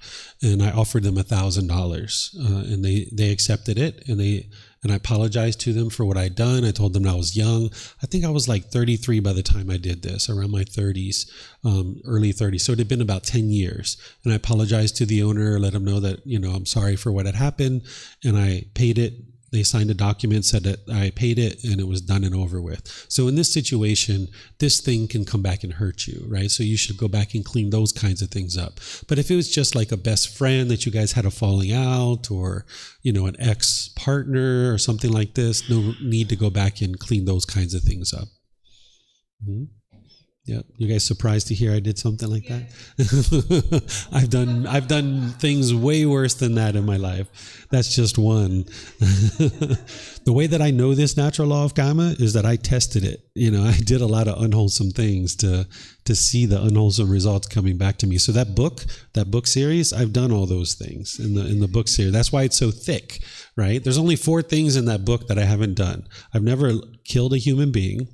And I offered them $1,000, and they accepted it, and I apologized to them for what I'd done. I told them I was young. I think I was like 33 by the time I did this, around my 30s, early 30s. So it had been about 10 years. And I apologized to the owner, let him know that, I'm sorry for what had happened, and I paid it. They signed a document, said that I paid it, and it was done and over with. So in this situation, this thing can come back and hurt you, right? So you should go back and clean those kinds of things up. But if it was just like a best friend that you guys had a falling out, or, an ex-partner or something like this, no need to go back and clean those kinds of things up. Mm-hmm. Yeah, you guys surprised to hear I did something like that? I've done things way worse than that in my life. That's just one. The way that I know this natural law of karma is that I tested it. I did a lot of unwholesome things to see the unwholesome results coming back to me. So that book series, I've done all those things in the book series. That's why it's so thick, right? There's only 4 things in that book that I haven't done. I've never killed a human being.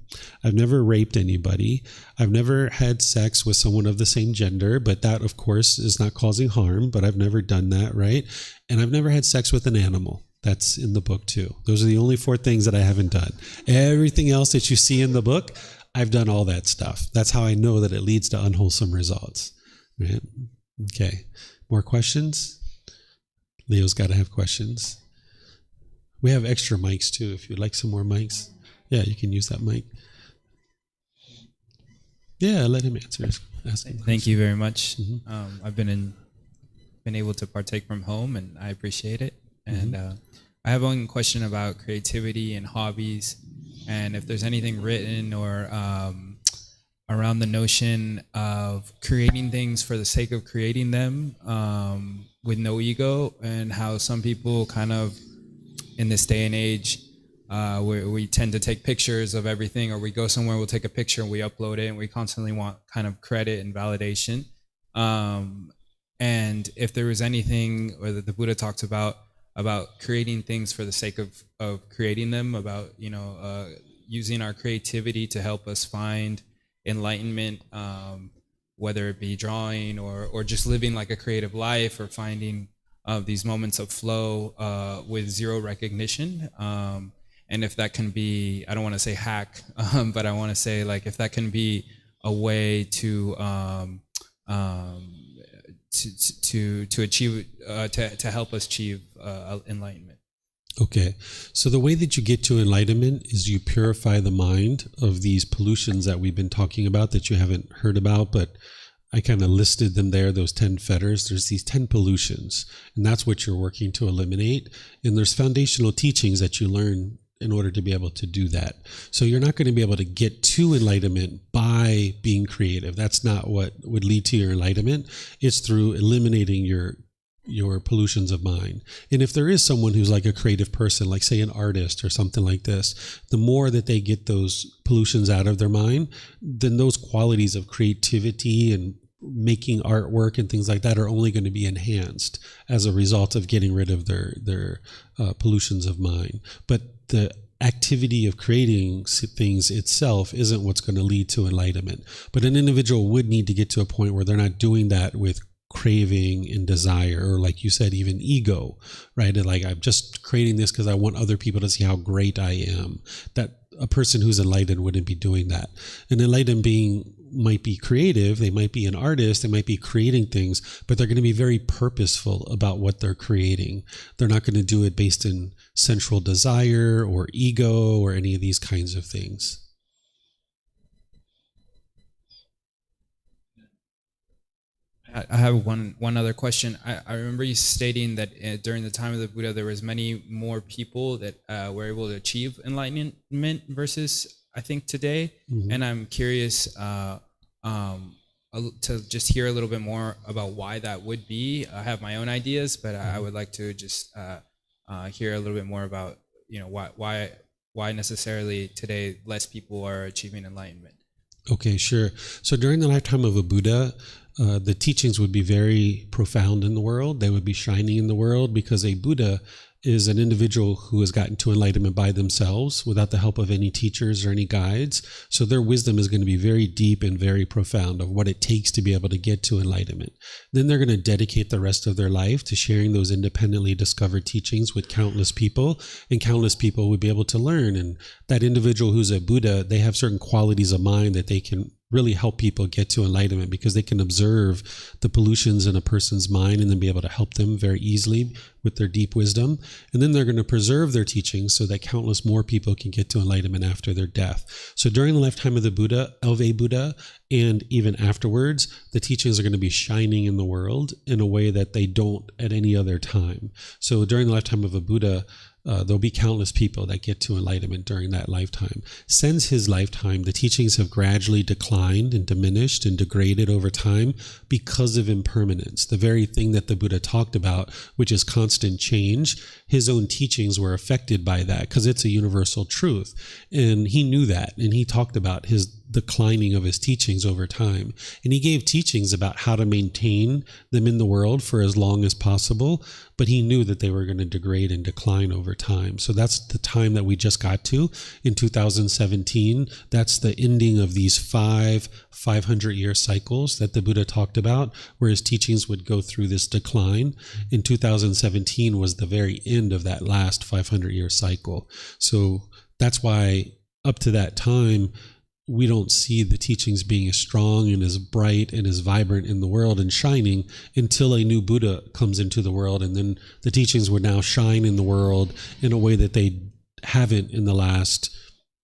I've never raped anybody. I've never had sex with someone of the same gender, but that, of course, is not causing harm, but I've never done that, right? And I've never had sex with an animal. That's in the book too. Those are the only 4 things that I haven't done. Everything else that you see in the book, I've done all that stuff. That's how I know that it leads to unwholesome results. Right? Okay. More questions? Leo's got to have questions. We have extra mics too, if you'd like some more mics. Yeah, you can use that mic. Yeah, let him answer. Thank you very much. Mm-hmm. I've been able to partake from home, and I appreciate it. And I have one question about creativity and hobbies, and if there's anything written or around the notion of creating things for the sake of creating them with no ego, and how some people kind of in this day and age we tend to take pictures of everything, or we go somewhere, we'll take a picture and we upload it, and we constantly want kind of credit and validation. And if there was anything, or that the Buddha talks about creating things for the sake of creating them, about using our creativity to help us find enlightenment, whether it be drawing or just living like a creative life, or finding these moments of flow with zero recognition. And if that can be, I don't want to say hack, but I want to say, like, if that can be a way to achieve, to help us achieve enlightenment. Okay, so the way that you get to enlightenment is you purify the mind of these pollutions that we've been talking about that you haven't heard about, but I kind of listed them there, those 10 fetters. There's these 10 pollutions, and that's what you're working to eliminate. And there's foundational teachings that you learn in order to be able to do that. So you're not going to be able to get to enlightenment by being creative. That's not what would lead to your enlightenment. It's through eliminating your pollutions of mind. And if there is someone who's like a creative person, like say an artist or something like this, the more that they get those pollutions out of their mind, then those qualities of creativity and making artwork and things like that are only going to be enhanced as a result of getting rid of their pollutions of mind. But the activity of creating things itself isn't what's going to lead to enlightenment. But an individual would need to get to a point where they're not doing that with craving and desire, or like you said, even ego, right? And like, I'm just creating this because I want other people to see how great I am. That a person who's enlightened wouldn't be doing that. An enlightened being might be creative, they might be an artist, they might be creating things, but they're going to be very purposeful about what they're creating. They're not going to do it based in sensual desire or ego or any of these kinds of things. I have one other question. I remember you stating that during the time of the Buddha, there was many more people that were able to achieve enlightenment versus, I think, today. Mm-hmm. And I'm curious to just hear a little bit more about why that would be. I have my own ideas, but I would like to just hear a little bit more about, why necessarily today less people are achieving enlightenment. Okay, sure. So during the lifetime of a Buddha, the teachings would be very profound in the world. They would be shining in the world, because a Buddha is an individual who has gotten to enlightenment by themselves without the help of any teachers or any guides. So their wisdom is going to be very deep and very profound of what it takes to be able to get to enlightenment. Then they're going to dedicate the rest of their life to sharing those independently discovered teachings with countless people, and countless people would be able to learn. And that individual who's a Buddha, they have certain qualities of mind that they can really help people get to enlightenment, because they can observe the pollutions in a person's mind and then be able to help them very easily with their deep wisdom. And then they're going to preserve their teachings so that countless more people can get to enlightenment after their death. So during the lifetime of a Buddha, and even afterwards, the teachings are going to be shining in the world in a way that they don't at any other time. So during the lifetime of a Buddha, there'll be countless people that get to enlightenment during that lifetime. Since his lifetime, the teachings have gradually declined and diminished and degraded over time because of impermanence. The very thing that the Buddha talked about, which is constant change, his own teachings were affected by that, because it's a universal truth. And he knew that, and he talked about his declining of his teachings over time. And he gave teachings about how to maintain them in the world for as long as possible, but he knew that they were going to degrade and decline over time. So that's the time that we just got to in 2017. That's the ending of these 500-year cycles that the Buddha talked about, where his teachings would go through this decline. In 2017 was the very end of that last 500-year cycle. So that's why up to that time, we don't see the teachings being as strong and as bright and as vibrant in the world and shining until a new Buddha comes into the world. And then the teachings would now shine in the world in a way that they haven't in the last,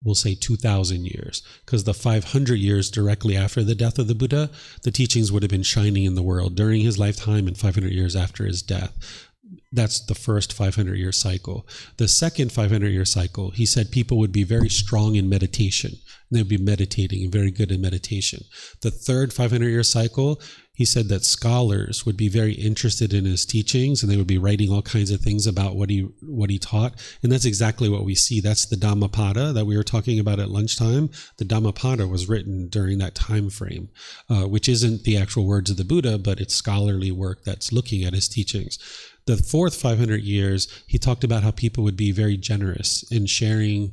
we'll say, 2,000 years. Because the 500 years directly after the death of the Buddha, the teachings would have been shining in the world during his lifetime and 500 years after his death. That's the first 500-year cycle. The second 500-year cycle, he said people would be very strong in meditation. They'd be meditating and very good in meditation. The third 500-year cycle, he said that scholars would be very interested in his teachings, and they would be writing all kinds of things about what he taught. And that's exactly what we see. That's the Dhammapada that we were talking about at lunchtime. The Dhammapada was written during that time frame, which isn't the actual words of the Buddha, but it's scholarly work that's looking at his teachings. The fourth 500 years, he talked about how people would be very generous in sharing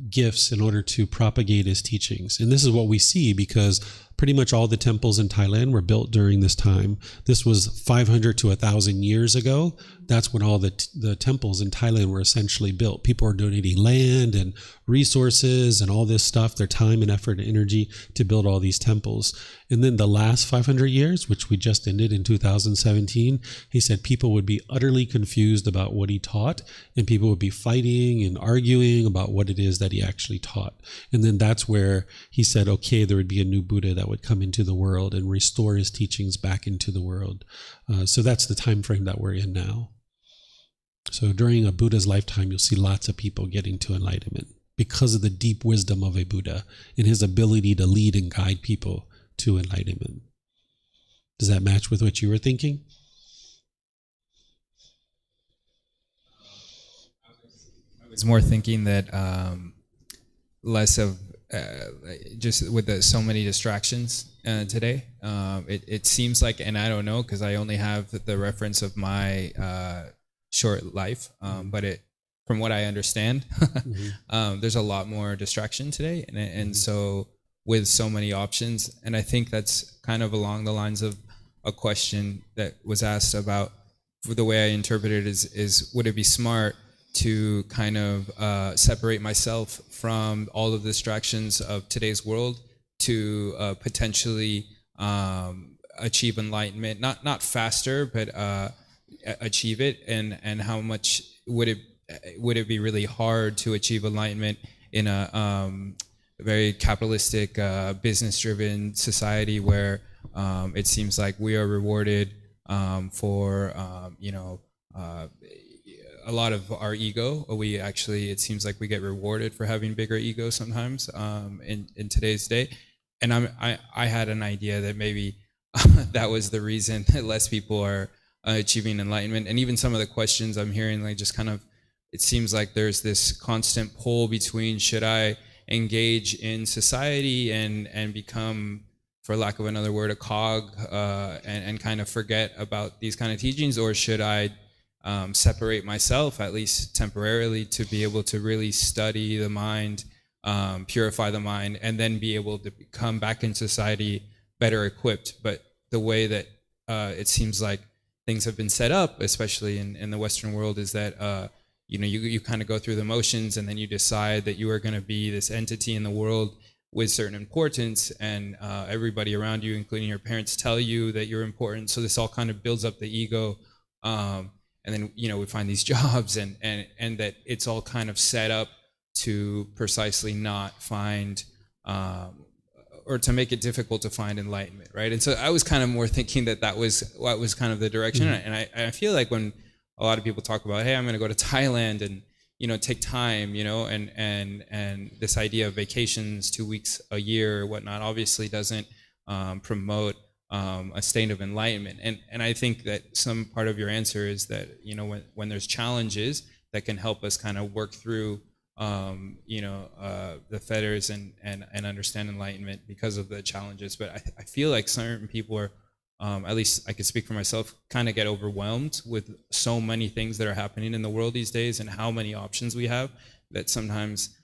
gifts in order to propagate his teachings. And this is what we see, because pretty much all the temples in Thailand were built during this time. This was 500 to 1,000 years ago. That's when all the temples in Thailand were essentially built. People were donating land and resources and all this stuff, their time and effort and energy to build all these temples. And then the last 500 years, which we just ended in 2017, he said people would be utterly confused about what he taught, and people would be fighting and arguing about what it is that he actually taught. And then that's where he said, okay, there would be a new Buddha that would come into the world and restore his teachings back into the world. So that's the time frame that we're in now. So during a Buddha's lifetime, you'll see lots of people getting to enlightenment because of the deep wisdom of a Buddha and his ability to lead and guide people to enlightenment. Does that match with what you were thinking? I was more thinking that less of just with so many distractions today. It seems like, and I don't know because I only have the reference of my short life, but from what I understand, there's a lot more distraction today, and so with so many options, and I think that's kind of along the lines of a question that was asked about. The way I interpret it is would it be smart to kind of separate myself from all of the distractions of today's world to potentially achieve enlightenment, not faster, but achieve it, and how much would it be really hard to achieve enlightenment in a very capitalistic, business-driven society where it seems like we are rewarded for a lot of our ego. It seems like we get rewarded for having bigger ego sometimes in today's day. And I had an idea that maybe that was the reason that less people are achieving enlightenment. And even some of the questions I'm hearing, like just kind of, it seems like there's this constant pull between should I engage in society and become, for lack of another word, a cog, and kind of forget about these kind of teachings, or should I separate myself, at least temporarily, to be able to really study the mind, purify the mind, and then be able to come back in society better equipped. But the way that it seems like things have been set up, especially in the Western world, is that you kind of go through the motions, and then you decide that you are going to be this entity in the world with certain importance, and everybody around you, including your parents, tell you that you're important. So this all kind of builds up the ego, and then we find these jobs, and that it's all kind of set up to precisely not find, or to make it difficult to find enlightenment, right? And so I was kind of more thinking that was what was kind of the direction, and I feel like when a lot of people talk about, hey, I'm going to go to Thailand and take time, and this idea of vacations, 2 weeks a year or whatnot, obviously doesn't promote a state of enlightenment. And I think that some part of your answer is that, when there's challenges that can help us kind of work through, the fetters and understand enlightenment because of the challenges. But I feel like certain people are, at least I can speak for myself, kind of get overwhelmed with so many things that are happening in the world these days and how many options we have, that sometimes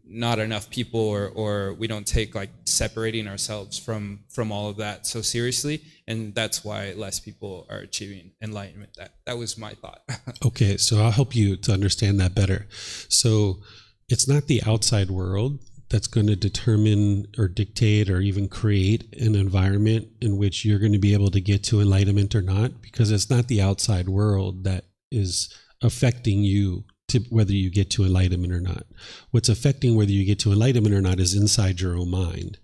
not enough people or we don't take like separating ourselves from all of that so seriously, and that's why less people are achieving enlightenment. That was my thought. Okay, so I'll help you to understand that better. So it's not the outside world that's going to determine or dictate or even create an environment in which you're going to be able to get to enlightenment or not, because it's not the outside world that is affecting you to whether you get to enlightenment or not. What's affecting whether you get to enlightenment or not is inside your own mind.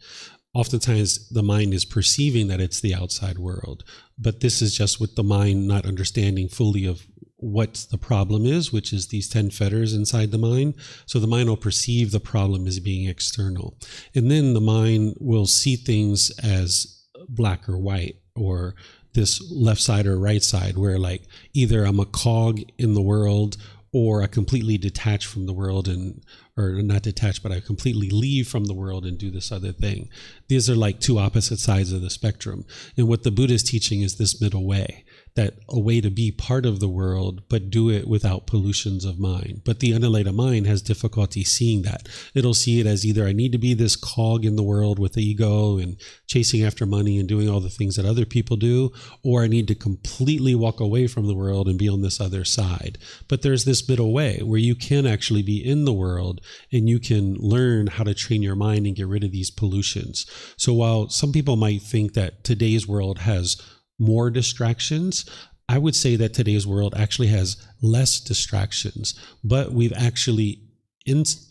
Oftentimes the mind is perceiving that it's the outside world, but this is just with the mind not understanding fully of what the problem is, which is these 10 fetters inside the mind. So the mind will perceive the problem as being external. And then the mind will see things as black or white, or this left side or right side, where like either I'm a cog in the world or I completely detach from the world, or not detached, but I completely leave from the world and do this other thing. These are like two opposite sides of the spectrum. And what the Buddha is teaching is this middle way, that a way to be part of the world, but do it without pollutions of mind. But the unenlightened mind has difficulty seeing that. It'll see it as either I need to be this cog in the world with ego and chasing after money and doing all the things that other people do, or I need to completely walk away from the world and be on this other side. But there's this middle way where you can actually be in the world and you can learn how to train your mind and get rid of these pollutions. So while some people might think that today's world has more distractions, I would say that today's world actually has less distractions, but we've actually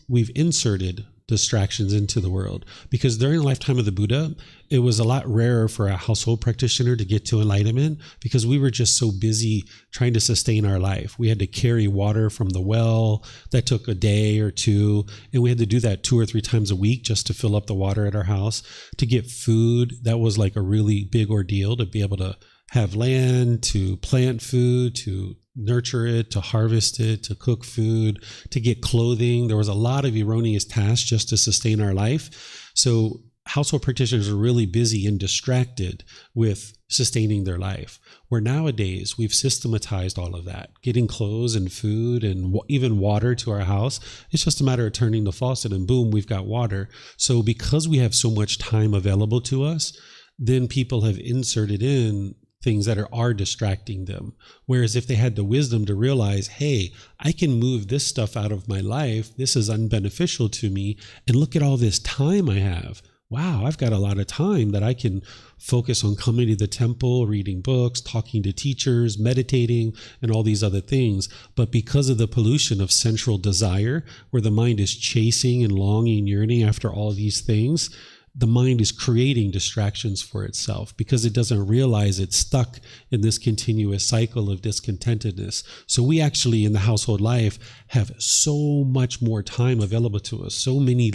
we've inserted distractions into the world, because during the lifetime of the Buddha, it was a lot rarer for a household practitioner to get to enlightenment, because we were just so busy trying to sustain our life. We had to carry water from the well that took a day or two, and we had to do that 2 or 3 times a week just to fill up the water at our house. To get food, that was like a really big ordeal, to be able to have land, to plant food, to nurture it, to harvest it, to cook food, to get clothing. There was a lot of erroneous tasks just to sustain our life. So household practitioners are really busy and distracted with sustaining their life. Where nowadays we've systematized all of that, getting clothes and food and even water to our house. It's just a matter of turning the faucet and boom, we've got water. So because we have so much time available to us, then people have inserted in things that are distracting them. Whereas if they had the wisdom to realize, hey, I can move this stuff out of my life, this is unbeneficial to me, and look at all this time I have. Wow, I've got a lot of time that I can focus on coming to the temple, reading books, talking to teachers, meditating, and all these other things. But because of the pollution of sensual desire, where the mind is chasing and longing, yearning after all these things, the mind is creating distractions for itself because it doesn't realize it's stuck in this continuous cycle of discontentedness. So we actually, in the household life, have so much more time available to us, so many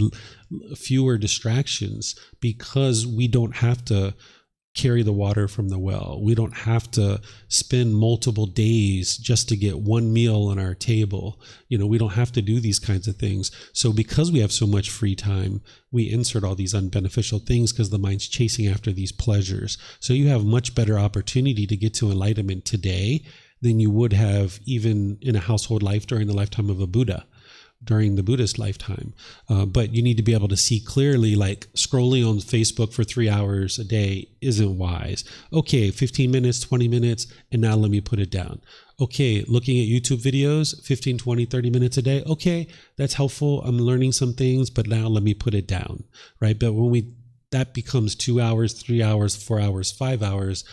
fewer distractions, because we don't have to carry the water from the well. We don't have to spend multiple days just to get one meal on our table. We don't have to do these kinds of things. So because we have so much free time, we insert all these unbeneficial things because the mind's chasing after these pleasures. So you have much better opportunity to get to enlightenment today than you would have even in a household life during the lifetime of a Buddha, during the Buddhist lifetime. But you need to be able to see clearly, like scrolling on Facebook for 3 hours a day isn't wise. Okay, 15 minutes, 20 minutes, and now let me put it down. Okay, looking at YouTube videos, 15, 20, 30 minutes a day. Okay, that's helpful. I'm learning some things, but now let me put it down, right? But when that becomes 2 hours, 3 hours, 4 hours, 5 hours,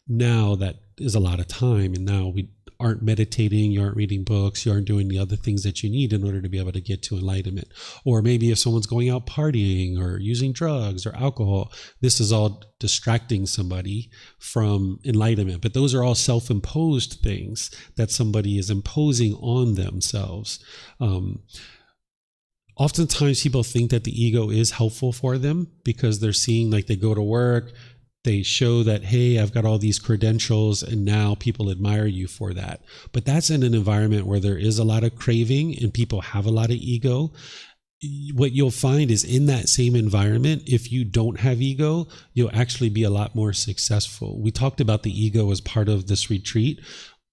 now that is a lot of time. And now we aren't meditating, you aren't reading books, you aren't doing the other things that you need in order to be able to get to enlightenment. Or maybe if someone's going out partying or using drugs or alcohol, this is all distracting somebody from enlightenment. But those are all self-imposed things that somebody is imposing on themselves. Oftentimes people think that the ego is helpful for them because they're seeing, like, they go to work, they show that, hey, I've got all these credentials and now people admire you for that. But that's in an environment where there is a lot of craving and people have a lot of ego. What you'll find is in that same environment, if you don't have ego, you'll actually be a lot more successful. We talked about the ego as part of this retreat,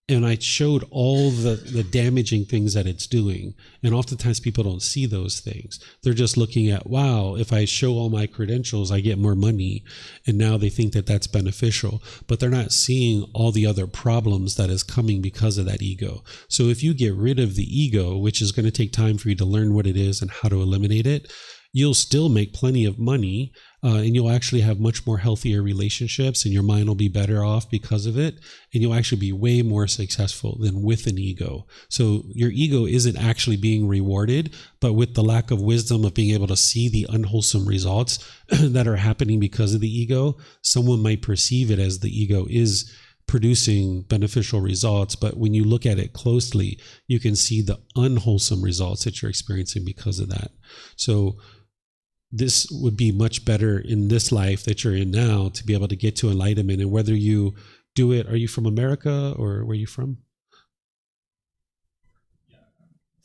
and I showed all the damaging things that it's doing. And oftentimes people don't see those things. They're just looking at, wow, if I show all my credentials, I get more money. And now they think that that's beneficial. But they're not seeing all the other problems that is coming because of that ego. So if you get rid of the ego, which is going to take time for you to learn what it is and how to eliminate it, you'll still make plenty of money, and you'll actually have much more healthier relationships, and your mind will be better off because of it, and you'll actually be way more successful than with an ego. So your ego isn't actually being rewarded, but with the lack of wisdom of being able to see the unwholesome results that are happening because of the ego, someone might perceive it as the ego is producing beneficial results, but when you look at it closely, you can see the unwholesome results that you're experiencing because of that. So this would be much better in this life that you're in now to be able to get to enlightenment. And whether you do it, are you from America or where are you from?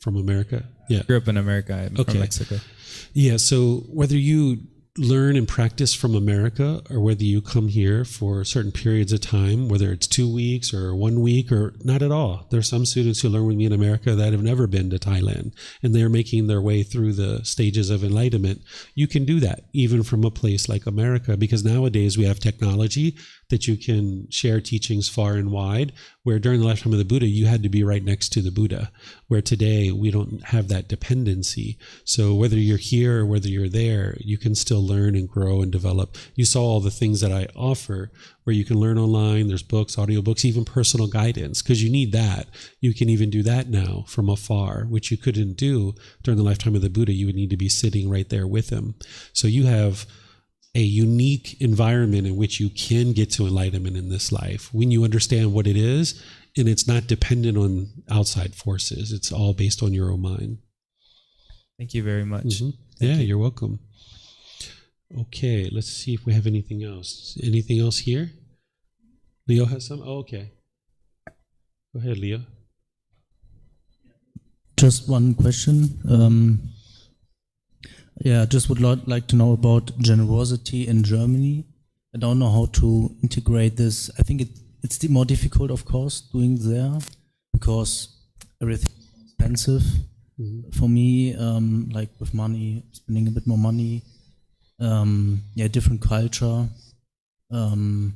From America? Yeah. I grew up in America. I'm from Mexico. Yeah. So whether you learn and practice from America or whether you come here for certain periods of time, whether it's 2 weeks or 1 week or not at all. There's some students who learn with me in America that have never been to Thailand and they're making their way through the stages of enlightenment. You can do that even from a place like America, because nowadays we have technology that you can share teachings far and wide, where during the lifetime of the Buddha, you had to be right next to the Buddha, where today we don't have that dependency. So whether you're here or whether you're there, you can still learn and grow and develop. You saw all the things that I offer where you can learn online. There's books, audiobooks, even personal guidance, because you need that. You can even do that now from afar, which you couldn't do during the lifetime of the Buddha. You would need to be sitting right there with him. So you have a unique environment in which you can get to enlightenment in this life when you understand what it is, and it's not dependent on outside forces. It's all based on your own mind. Thank you very much. Mm-hmm. Yeah, you're welcome. Okay, let's see if we have anything else. Anything else here? Leo has some? Oh, okay. Go ahead, Leo. Just one question. Yeah, I just would like to know about generosity in Germany. I don't know how to integrate this. I think it's more difficult, of course, doing there because everything is expensive. For me, like with money, spending a bit more money. Different culture. I'm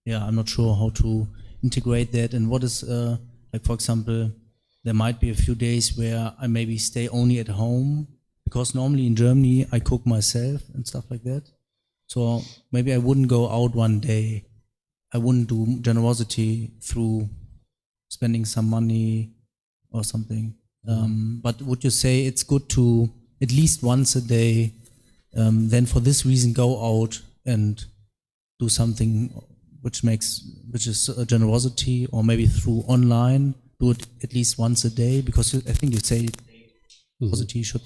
not sure how to integrate that. And what is, like, for example, there might be a few days where I maybe stay only at home because normally in Germany I cook myself and stuff like that. So maybe I wouldn't go out one day. I wouldn't do generosity through spending some money or something. But would you say it's good to at least once a day, then for this reason go out and do something which is a generosity, or maybe through online, do it at least once a day? Because I think you say generosity should.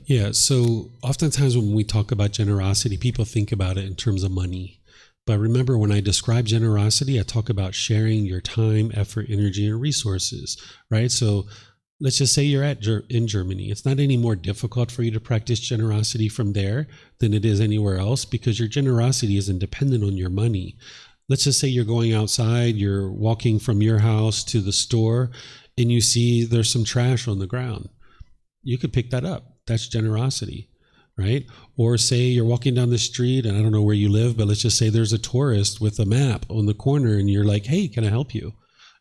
Yeah, so oftentimes when we talk about generosity, people think about it in terms of money. But remember, when I describe generosity, I talk about sharing your time, effort, energy, and resources, right? So let's just say you're in Germany. It's not any more difficult for you to practice generosity from there than it is anywhere else, because your generosity isn't dependent on your money. Let's just say you're going outside, you're walking from your house to the store, and you see there's some trash on the ground. You could pick that up. That's generosity, right? Or say you're walking down the street, and I don't know where you live, but let's just say there's a tourist with a map on the corner, and you're like, hey, can I help you?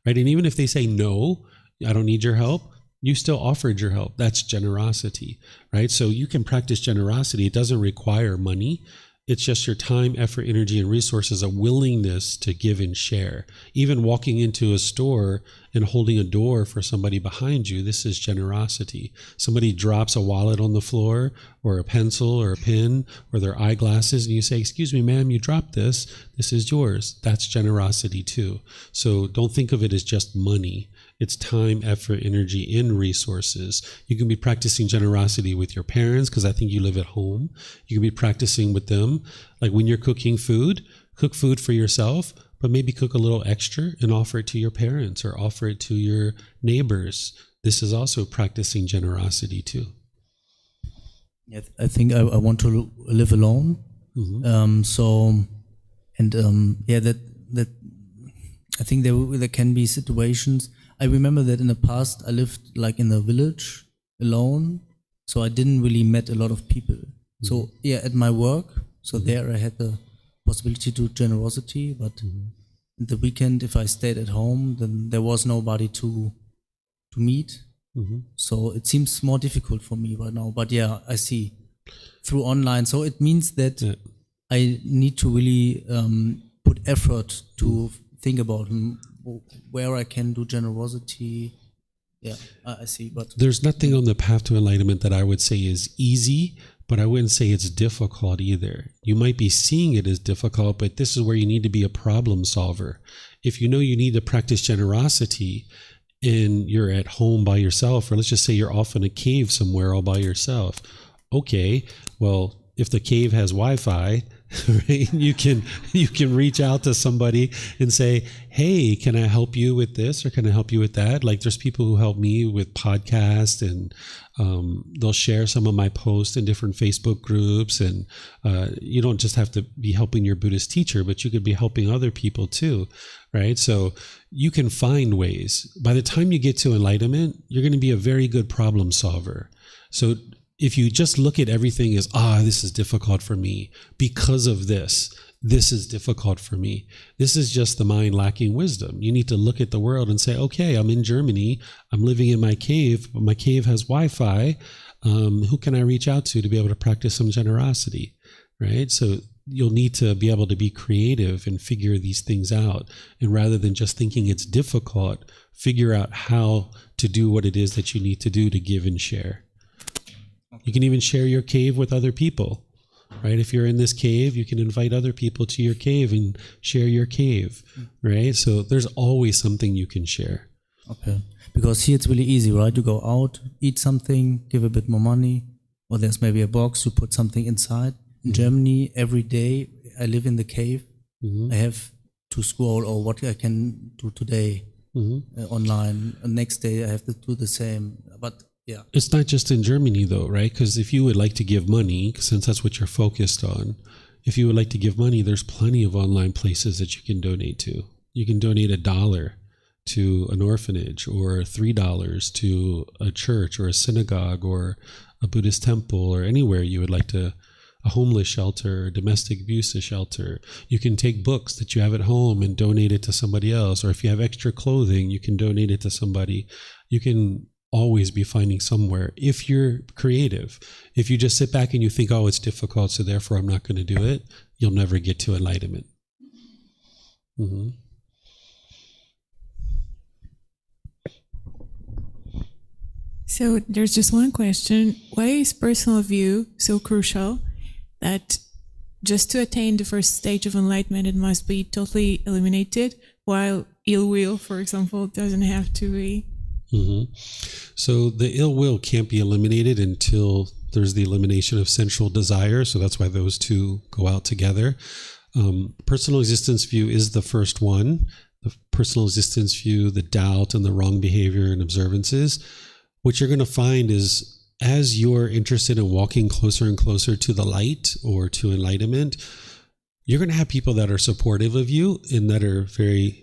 Right? And even if they say, no, I don't need your help, you still offered your help. That's generosity, right? So you can practice generosity. It doesn't require money. It's just your time, effort, energy, and resources, a willingness to give and share. Even walking into a store and holding a door for somebody behind you, this is generosity. Somebody drops a wallet on the floor, or a pencil or a pen or their eyeglasses, and you say, excuse me, ma'am, you dropped this. This is yours. That's generosity too. So don't think of it as just money. It's time, effort, energy, and resources. You can be practicing generosity with your parents, because I think you live at home. You can be practicing with them. Like when you're cooking food, cook food for yourself, but maybe cook a little extra and offer it to your parents or offer it to your neighbors. This is also practicing generosity too. Yeah, I think I want to live alone. That I think there can be situations. I remember that in the past I lived like in a village alone, so I didn't really met a lot of people. So at my work, so there I had the possibility to do generosity, but the weekend if I stayed at home, then there was nobody to meet. So it seems more difficult for me right now. But yeah, I see through online. So it means that I need to really put effort to think about where I can do generosity. Yeah, I see. But there's nothing on the path to enlightenment that I would say is easy, but I wouldn't say it's difficult either. You might be seeing it as difficult, but this is where you need to be a problem solver. If you know you need to practice generosity and you're at home by yourself, or let's just say you're off in a cave somewhere all by yourself. Okay, well, if the cave has Wi-Fi, right, you can reach out to somebody and say, hey, can I help you with this, or can I help you with that? Like there's people who help me with podcasts, and they'll share some of my posts in different Facebook groups. And you don't just have to be helping your Buddhist teacher, but you could be helping other people too, right? So you can find ways. By the time you get to enlightenment, you're going to be a very good problem solver. So if you just look at everything as, this is difficult for me because of this is difficult for me. This is just the mind lacking wisdom. You need to look at the world and say, okay, I'm in Germany. I'm living in my cave, but my cave has Wi-Fi. Who can I reach out to be able to practice some generosity, right? So you'll need to be able to be creative and figure these things out. And rather than just thinking it's difficult, figure out how to do what it is that you need to do to give and share. You can even share your cave with other people, right? If you're in this cave, you can invite other people to your cave and share your cave, right? So there's always something you can share. Okay. Because here it's really easy, right? You go out, eat something, give a bit more money, or there's maybe a box, you put something inside. In Germany, every day I live in the cave. I have to scroll or what I can do today online. And next day I have to do the same. But yeah. It's not just in Germany though, right? Because if you would like to give money, since that's what you're focused on, if you would like to give money, there's plenty of online places that you can donate to. You can donate $1 to an orphanage, or $3 to a church or a synagogue or a Buddhist temple, or anywhere you would like to, a homeless shelter, a domestic abuse shelter. You can take books that you have at home and donate it to somebody else. Or if you have extra clothing, you can donate it to somebody. You can always be finding somewhere if you're creative. If you just sit back and you think, oh, it's difficult, so therefore I'm not going to do it, you'll never get to enlightenment. Mm-hmm. So there's just one question. Why is personal view so crucial that just to attain the first stage of enlightenment, it must be totally eliminated, while ill will, for example, doesn't have to be? Mm-hmm. So the ill will can't be eliminated until there's the elimination of sensual desire. So that's why those two go out together. Personal existence view is the first one. The personal existence view, the doubt and the wrong behavior and observances. What you're going to find is, as you're interested in walking closer and closer to the light or to enlightenment, you're going to have people that are supportive of you and that are very,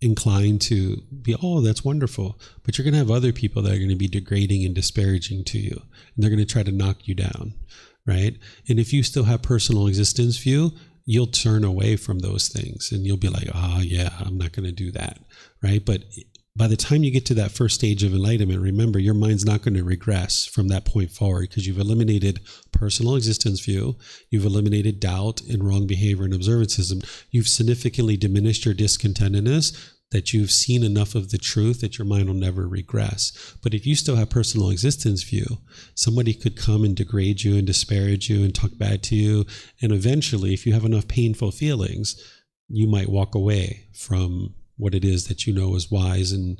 inclined to be, oh, that's wonderful. But you're going to have other people that are going to be degrading and disparaging to you. And they're going to try to knock you down, right? And if you still have personal existence view, you'll turn away from those things and you'll be like, yeah, I'm not going to do that, right? But by the time you get to that first stage of enlightenment, remember, your mind's not going to regress from that point forward, because you've eliminated personal existence view, you've eliminated doubt and wrong behavior and observantism, you've significantly diminished your discontentedness, that you've seen enough of the truth that your mind will never regress. But if you still have personal existence view, somebody could come and degrade you and disparage you and talk bad to you. And eventually, if you have enough painful feelings, you might walk away from what it is that you know is wise and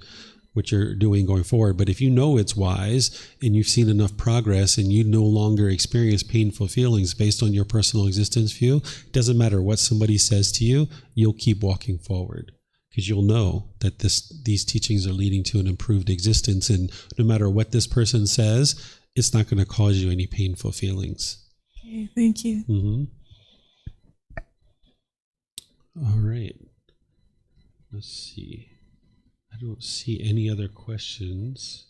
what you're doing going forward. But if you know it's wise and you've seen enough progress and you no longer experience painful feelings based on your personal existence view, it doesn't matter what somebody says to you, you'll keep walking forward, because you'll know that these teachings are leading to an improved existence. And no matter what this person says, it's not going to cause you any painful feelings. Okay, thank you. Mm-hmm. All right. Let's see. I don't see any other questions.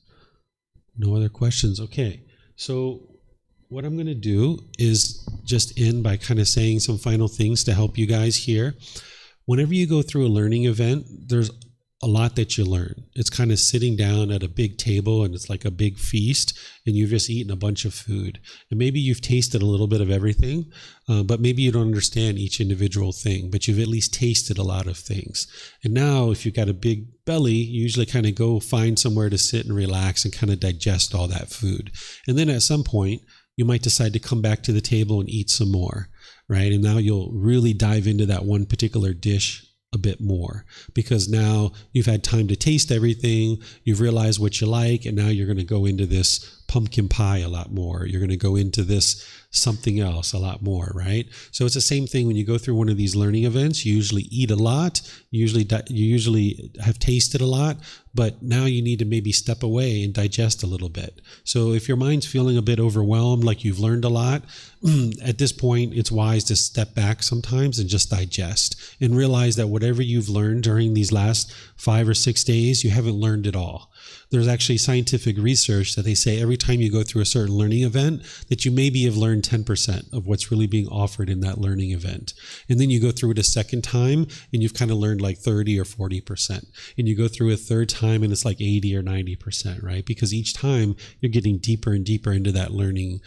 No other questions. Okay. So what I'm going to do is just end by kind of saying some final things to help you guys here. Whenever you go through a learning event, there's a lot that you learn. It's kind of sitting down at a big table and it's like a big feast and you've just eaten a bunch of food. And maybe you've tasted a little bit of everything, but maybe you don't understand each individual thing, but you've at least tasted a lot of things. And now if you've got a big belly, you usually kind of go find somewhere to sit and relax and kind of digest all that food. And then at some point, you might decide to come back to the table and eat some more, right? And now you'll really dive into that one particular dish a bit more, because now you've had time to taste everything, you've realized what you like, and now you're going to go into this pumpkin pie a lot more. You're going to go into this something else a lot more, right? So it's the same thing when you go through one of these learning events. You usually eat a lot, you usually have tasted a lot, but now you need to maybe step away and digest a little bit. So if your mind's feeling a bit overwhelmed, like you've learned a lot, at this point, it's wise to step back sometimes and just digest and realize that whatever you've learned during these last 5 or 6 days, you haven't learned it all. There's actually scientific research that they say every time you go through a certain learning event that you maybe have learned 10% of what's really being offered in that learning event. And then you go through it a second time and you've kind of learned like 30 or 40%. And you go through a third time and it's like 80 or 90%, right? Because each time you're getting deeper and deeper into that learning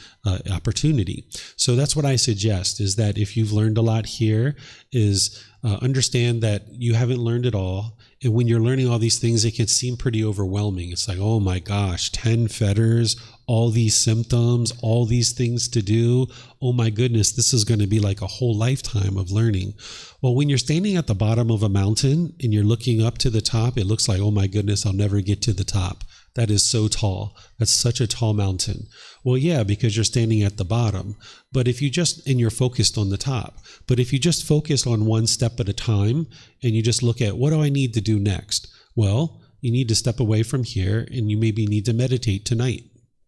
opportunity. So that's what I suggest, is that if you've learned a lot here, is understand that you haven't learned it all. And when you're learning all these things, it can seem pretty overwhelming. It's like, oh my gosh, 10 fetters, all these symptoms, all these things to do. Oh my goodness, this is going to be like a whole lifetime of learning. Well, when you're standing at the bottom of a mountain and you're looking up to the top, it looks like, oh my goodness, I'll never get to the top. That is so tall. That's such a tall mountain. Well, yeah, because you're standing at the bottom. But if you and you're focused on the top. But if you just focus on one step at a time and you just look at, what do I need to do next? Well, you need to step away from here and you maybe need to meditate tonight,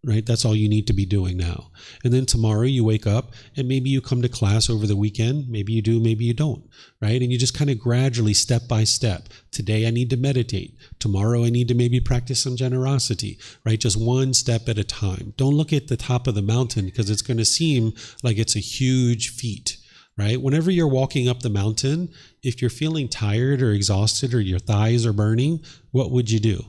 right? That's all you need to be doing now. And then tomorrow you wake up and maybe you come to class over the weekend. Maybe you do, maybe you don't, right? And you just kind of gradually, step by step. Today I need to meditate. Tomorrow I need to maybe practice some generosity, right? Just one step at a time. Don't look at the top of the mountain because it's going to seem like it's a huge feat, right? Whenever you're walking up the mountain, if you're feeling tired or exhausted or your thighs are burning, what would you do?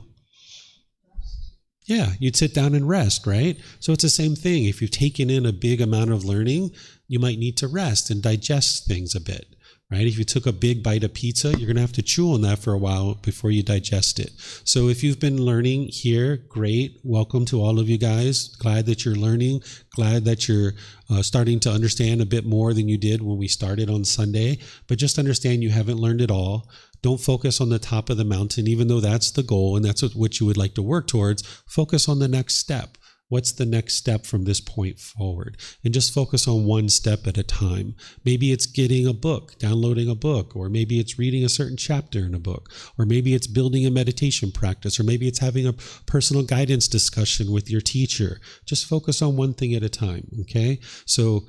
Yeah, you'd sit down and rest, right? So it's the same thing. If you've taken in a big amount of learning, you might need to rest and digest things a bit, right? If you took a big bite of pizza, you're going to have to chew on that for a while before you digest it. So if you've been learning here, great. Welcome to all of you guys. Glad that you're learning. Glad that you're starting to understand a bit more than you did when we started on Sunday. But just understand you haven't learned it all. Don't focus on the top of the mountain, even though that's the goal and that's what you would like to work towards. Focus on the next step. What's the next step from this point forward? And just focus on one step at a time. Maybe it's getting a book, downloading a book, or maybe it's reading a certain chapter in a book, or maybe it's building a meditation practice, or maybe it's having a personal guidance discussion with your teacher. Just focus on one thing at a time, okay? So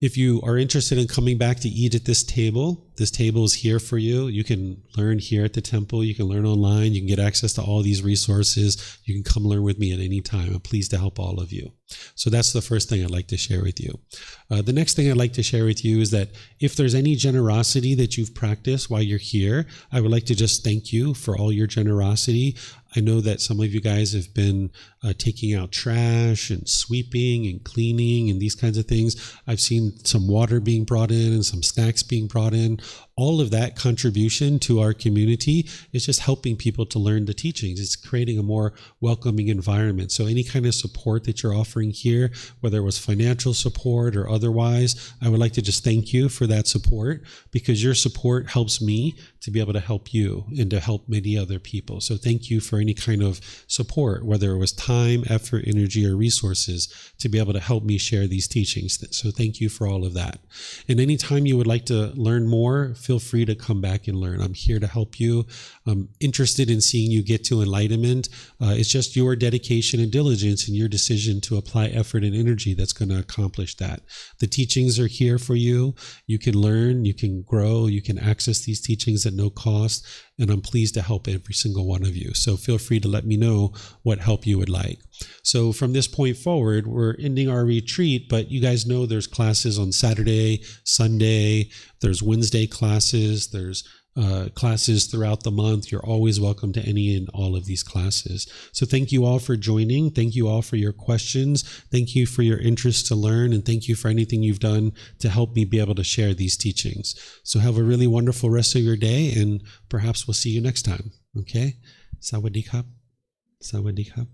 if you are interested in coming back to eat at this table is here for you. You can learn here at the temple. You can learn online. You can get access to all these resources. You can come learn with me at any time. I'm pleased to help all of you. So that's the first thing I'd like to share with you. The next thing I'd like to share with you is that if there's any generosity that you've practiced while you're here, I would like to just thank you for all your generosity. I know that some of you guys have been taking out trash and sweeping and cleaning and these kinds of things. I've seen some water being brought in and some snacks being brought in. All of that contribution to our community is just helping people to learn the teachings. It's creating a more welcoming environment. So any kind of support that you're offering here, whether it was financial support or otherwise, I would like to just thank you for that support, because your support helps me to be able to help you and to help many other people. So thank you for any kind of support, whether it was time, effort, energy, or resources, to be able to help me share these teachings. So thank you for all of that. And anytime you would like to learn more, feel free to come back and learn. I'm here to help you. I'm interested in seeing you get to enlightenment. It's just your dedication and diligence and your decision to apply effort and energy that's going to accomplish that. The teachings are here for you. You can learn, you can grow, you can access these teachings at no cost, and I'm pleased to help every single one of you. So feel free to let me know what help you would like. So from this point forward, we're ending our retreat, but you guys know there's classes on Saturday, Sunday, there's Wednesday classes, there's classes throughout the month. You're always welcome to any and all of these classes. So thank you all for joining. Thank you all for your questions. Thank you for your interest to learn, and thank you for anything you've done to help me be able to share these teachings. So have a really wonderful rest of your day, and perhaps we'll see you next time. Okay? Sawadee krap. Sawadee krap.